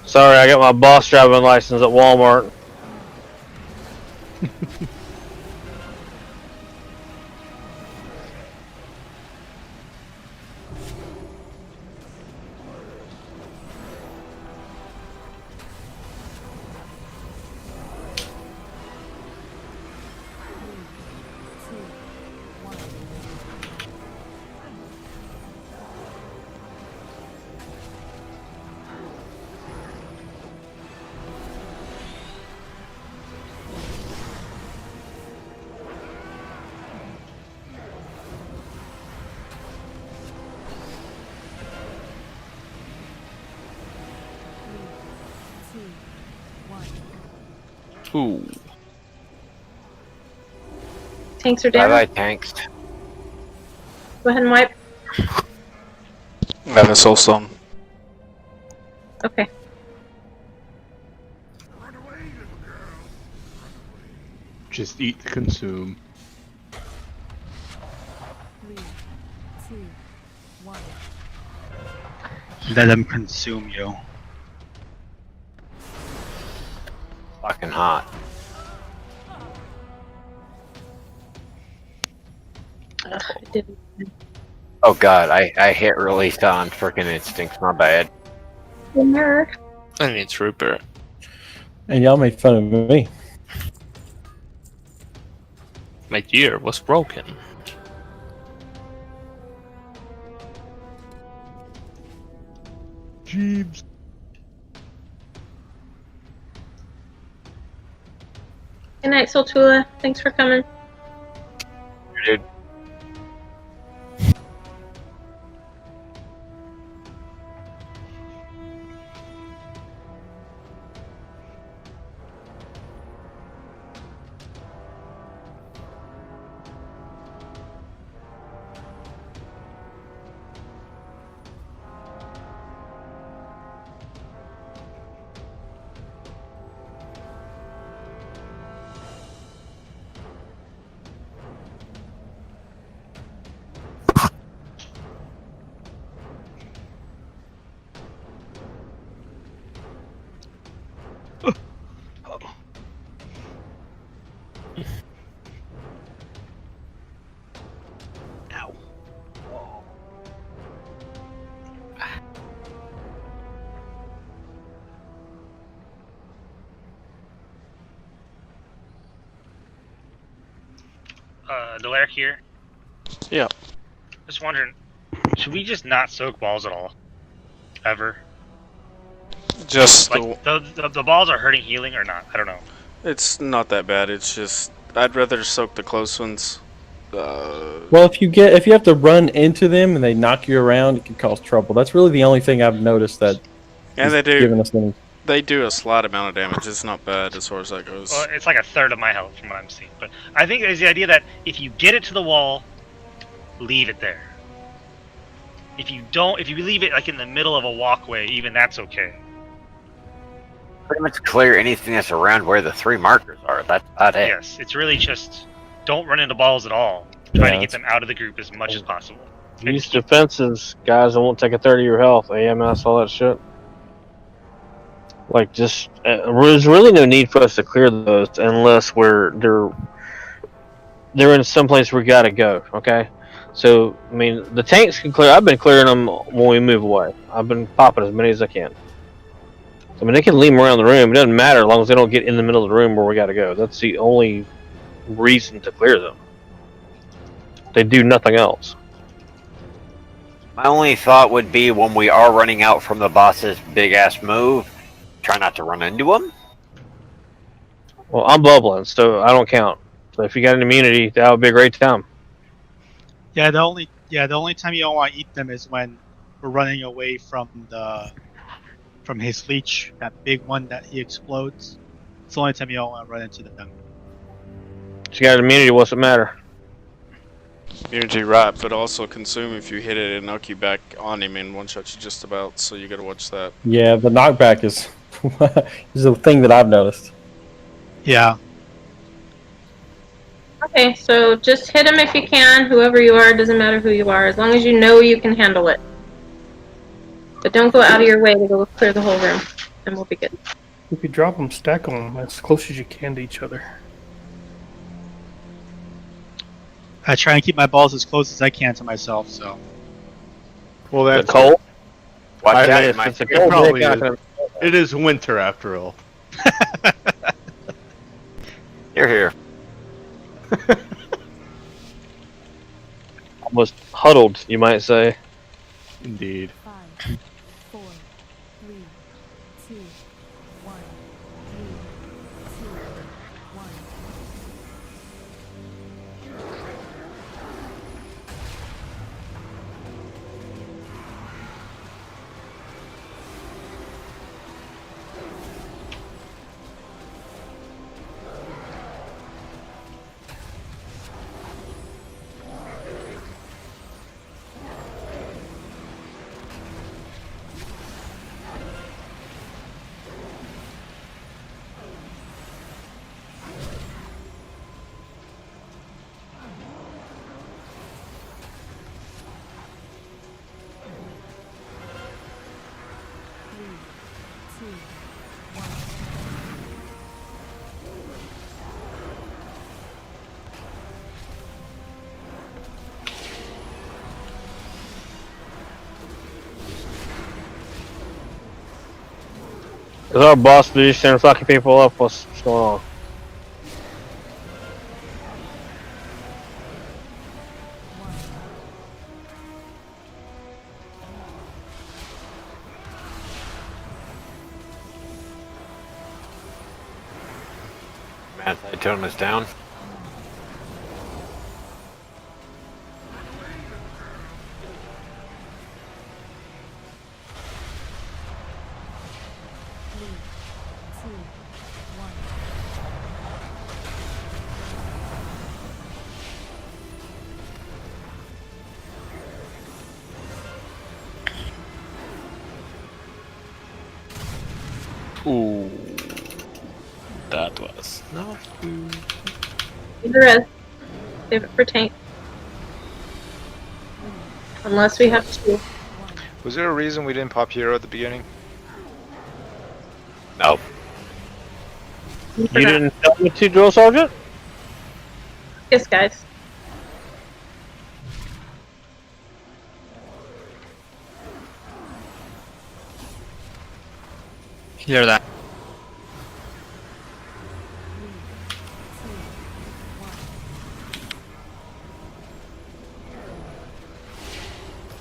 Sorry, I got my boss driving license at Walmart. Ooh. Tanks are down. Bye bye, tanks. Go ahead and wipe. I have a soulstone. Okay. Just eat, consume. 3, 2, 1. Let them consume you. Fucking hot. Ugh, I didn't. Oh god, I hit release on frickin' instincts, my bad. Winner. I need Trooper. And y'all made fun of me. My gear was broken. Jeeves. Good night, Soltula. Thanks for coming. Dude. Delaire here. Yeah. Just wondering, should we just not soak balls at all? Ever? Just like the balls are hurting healing or not? I don't know. It's not that bad. It's just I'd rather soak the close ones. Well, if you have to run into them and they knock you around, it can cause trouble. That's really the only thing I've noticed that And is they do. giving us any. They do a slight amount of damage. It's not bad as far as that goes. Well, it's like a third of my health from what I'm seeing. But I think there's the idea that if you get it to the wall, leave it there. If you leave it like in the middle of a walkway, even that's okay. Pretty much clear anything that's around where the 3 markers are. That's about it. Yes, it's really just don't run into balls at all. Try to get them out of the group as much as possible. Use defenses, guys. I won't take a third of your health. AMS, all that shit. Like, just there's really no need for us to clear those unless they're in some place we gotta go. Okay, so I mean the tanks can clear. I've been clearing them when we move away. I've been popping as many as I can. I mean they can leave them around the room. It doesn't matter as long as they don't get in the middle of the room where we gotta go. That's the only reason to clear them. They do nothing else. My only thought would be when we are running out from the boss's big ass move, try not to run into him. Well, I'm bubbling, so I don't count. So if you got an immunity, that would be a great time. Yeah, the only time you don't want to eat them is when we're running away from his leech, that big one that he explodes. It's the only time you don't want to run into them. If you got an immunity, what's it matter? Immunity, right, but also consume if you hit it and knock you back on him and one shot you just about, so you gotta watch that. Yeah, the knockback is a thing that I've noticed. Yeah. Okay, so just hit him if you can, whoever you are, doesn't matter who you are, as long as you know you can handle it. But don't go out of your way to go clear the whole room, and we'll be good. If you drop them, stack them as close as you can to each other. I try and keep my balls as close as I can to myself, so. Well, that's cold. Watch out, It probably is. It is winter after all. You're here. Almost huddled, you might say. Indeed. 5, 4, 3, 2, 1, 3, 2, 1. Is our boss position fucking people up? What's going on? Man, I tone us down. Ooh, that was not good. Leave the rest. Save it for tank. Unless we have to. Was there a reason we didn't pop hero at the beginning? No. You didn't tell me to, drill sergeant? Yes, guys. Hear that.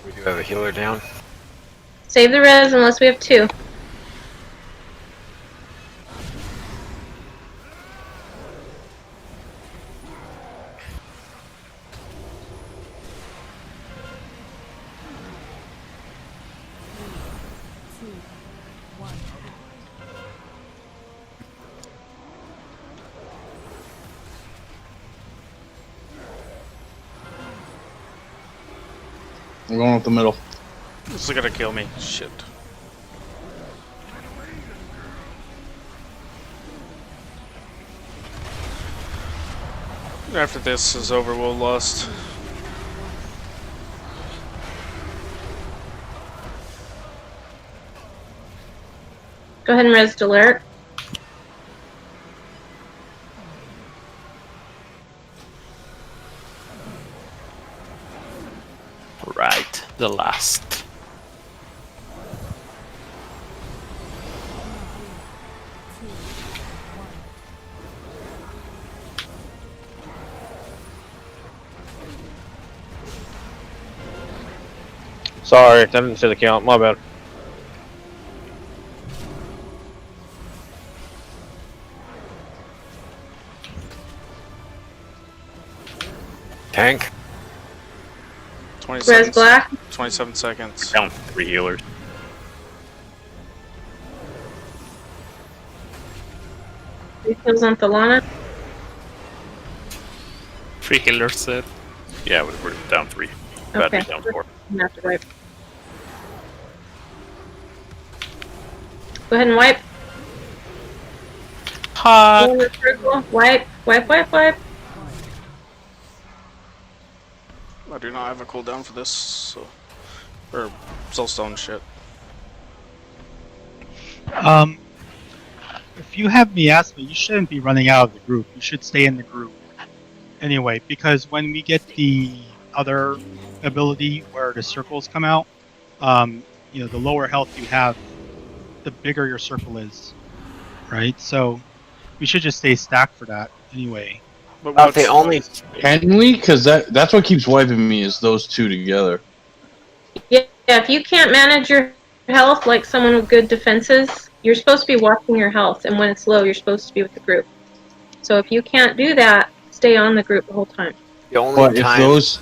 We do have a healer down. Save the res unless we have 2. I'm going up the middle. This is gonna kill me. Shit. After this is over, we'll lost. Go ahead and res Delert. Right, the last. Sorry, I didn't see the count. My bad. Tank. 27 Res Black. 27 seconds. Down 3 healers. Refills on Thalana. 3 healers set. Yeah, we're down 3. Battery's Okay. down 4. I'm gonna have to wipe. Go ahead and wipe. Hot. Go in the circle. Wipe. Wipe. Wipe. Wipe. I do not have a cooldown for this, so. Or soulstone shit. If you have miasma, you shouldn't be running out of the group. You should stay in the group anyway, because when we get the other ability where the circles come out, the lower health you have, the bigger your circle is, right? So we should just stay stacked for that anyway. But they only Can we? Because that's what keeps wiping me is those two together. Yeah. If you can't manage your health like someone with good defenses, you're supposed to be watching your health, and when it's low, you're supposed to be with the group. So if you can't do that, stay on the group the whole time. The only But if time those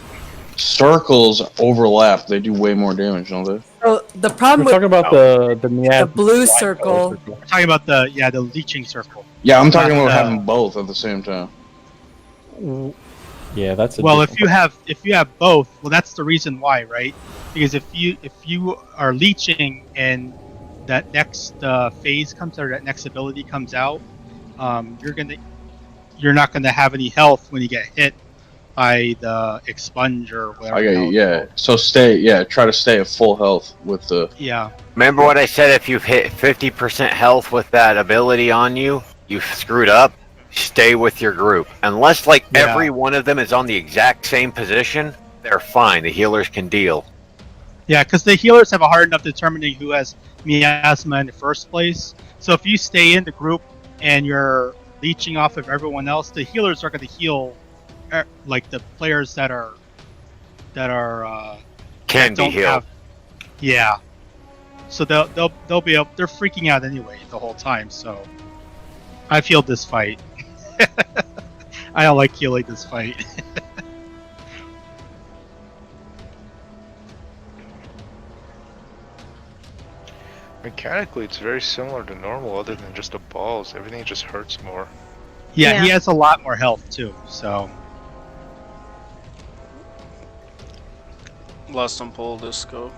circles overlap, they do way more damage, don't they? So the problem We're with talking about the the blue circle. We're talking about the leeching circle. Yeah, I'm talking Not about the- having both at the same time. Yeah, that's a Well, different- if you have both, well, that's the reason why, right? Because if you are leeching and that next phase comes or that next ability comes out, you're not gonna have any health when you get hit by the expunge or whatever. I got the you. hell it's Yeah. called. So try to stay at full health with the. Yeah. Remember what I said? If you've hit 50% health with that ability on you, you've screwed up. Stay with your group. Unless, every one of them is on the exact same position, they're fine. The healers can deal. Yeah, because the healers have a hard enough determining who has miasma in the first place. So if you stay in the group and you're leeching off of everyone else, the healers are going to heal, like the players that are Can be don't healed. have. Yeah. So they'll be up. They're freaking out anyway the whole time. So I feel this fight. I don't like healing this fight. Mechanically, it's very similar to normal, other than just the balls. Everything just hurts more. Yeah, he has a lot more health too. So Lost on pole, disco.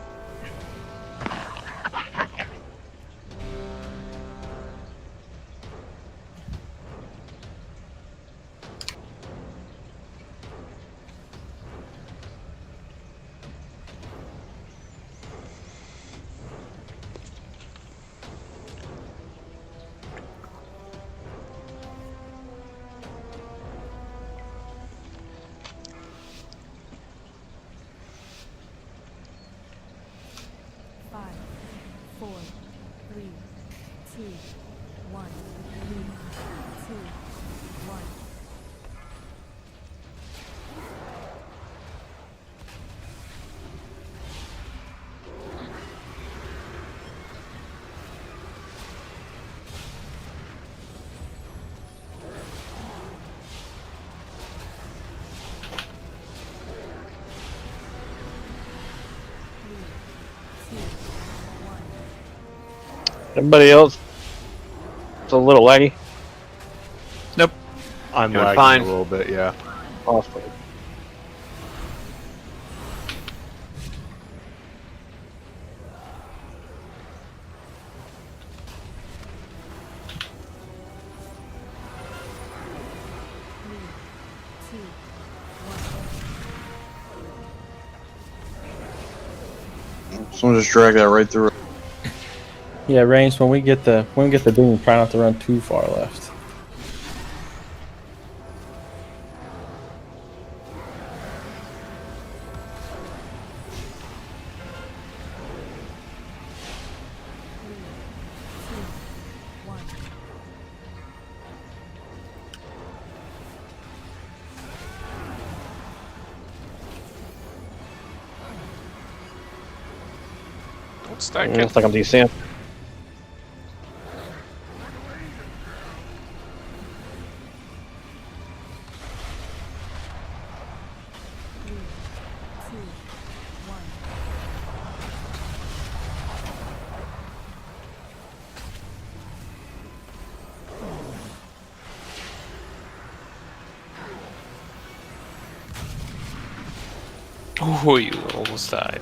Everybody else, it's a little laggy. Nope. I'm Doing lagging fine. a little bit, yeah. Awesome. Someone just dragged that right through. Yeah, range. When we get the beam, try not to run too far left. Don't stack Yeah, it. it's like I'm decent. Oh, you almost died.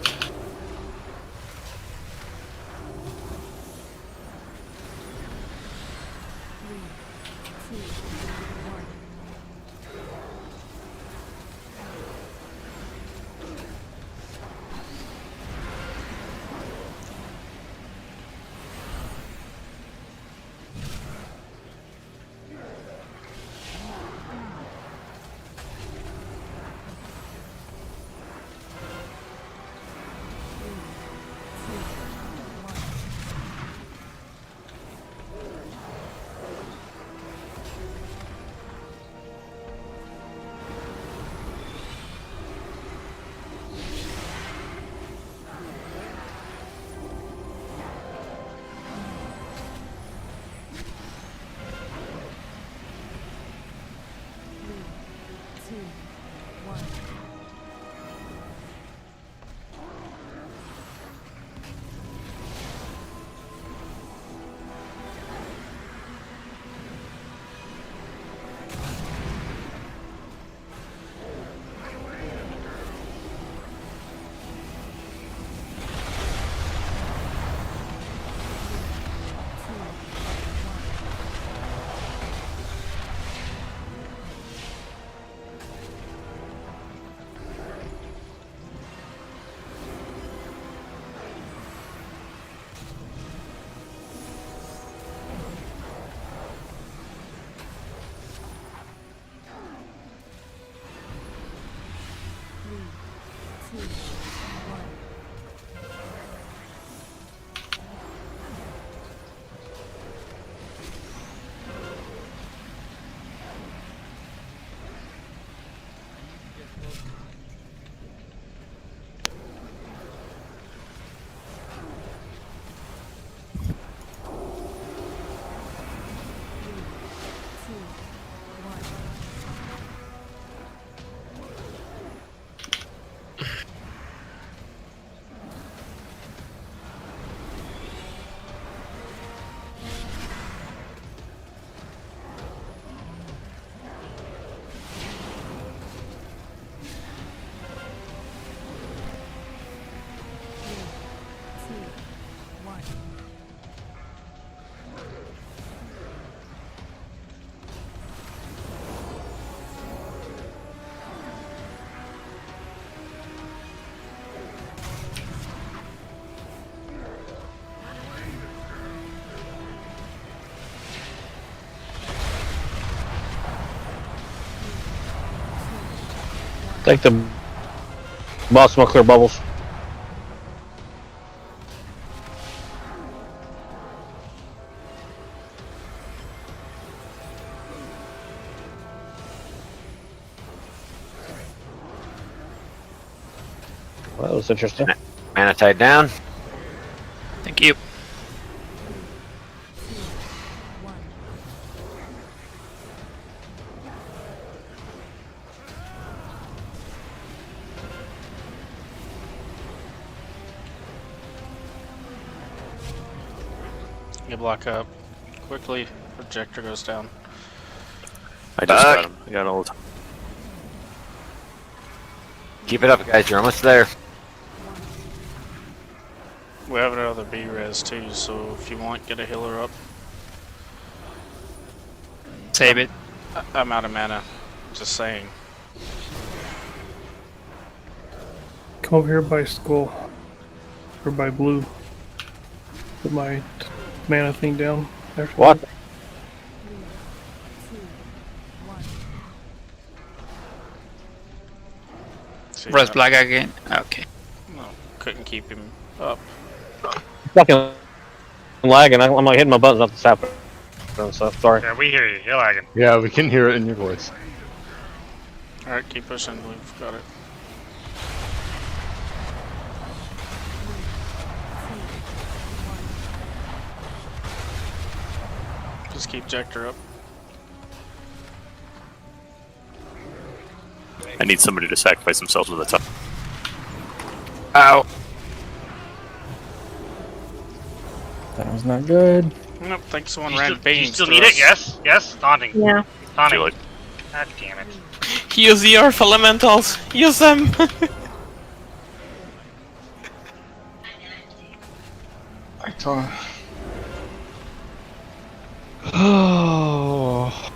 Take the boss will clear bubbles. Well, that was interesting. Manatide down. Thank you. You block up. Quickly, projector goes down. I just got him. I got all the time. Keep it up, guys. You're almost there. We have another B-res too, so if you want, get a healer up. Save it. I'm out of mana. Just saying. Come over here by skull. Or by blue. Put my mana thing down. What? Press black again. Okay. No, couldn't keep him up. Fucking lagging. I'm like hitting my buttons off the sap and stuff. Sorry. Yeah, we hear you. You're lagging. Yeah, we can hear it in your voice. Alright, keep pushing. We've got it. Just keep Jector up. I need somebody to sacrifice themselves to the top. Ow. That was not good. Nope, think someone Do you ran still, beams. do you still through need us. it? Yes? Yes? Taunting. Yeah. Taunting. Feel like- God damn it. Use the Earth Elementals. Use them. I taunt. Oh.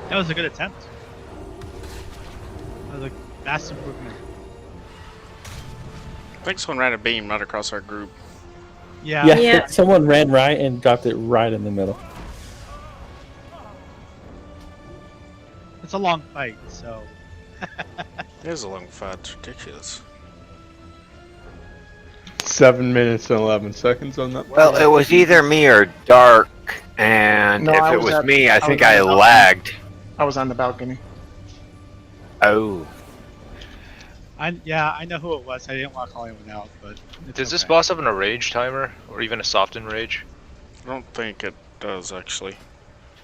That was a good attempt. That was a vast improvement. I think someone ran a beam right across our group. Yeah. Yeah, someone ran right and dropped it right in the middle. It's a long fight, so. It is a long fight. It's ridiculous. 7 minutes and 11 seconds on that. Well, it was either me or Dark, and No, if I it was was at- me, I I think was on I the balcony. lagged. I was on the balcony. Oh. I know who it was. I didn't want to call anyone out, but. Does this okay. boss have an enrage timer, or even a soft enrage? I don't think it does, actually.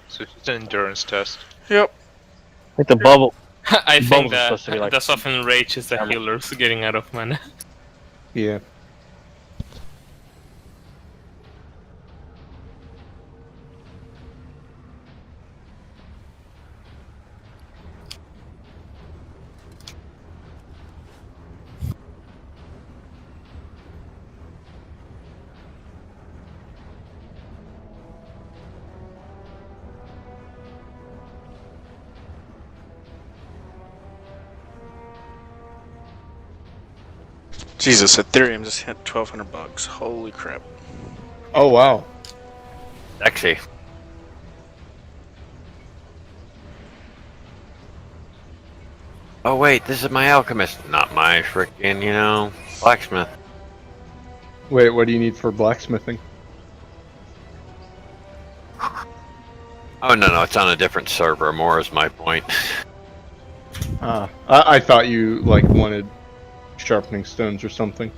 So it's an endurance test. Yep. I think the bubble. I Bubbles think are that supposed to be like- the soften rage is the healers getting out of mana. Yeah. Jesus, Ethereum just hit 1,200 bucks. Holy crap. Oh, wow. Sexy. Oh, wait, this is my alchemist. Not my frickin', blacksmith. Wait, what do you need for blacksmithing? Oh, no, it's on a different server. More is my point. I thought you, like, wanted sharpening stones or something.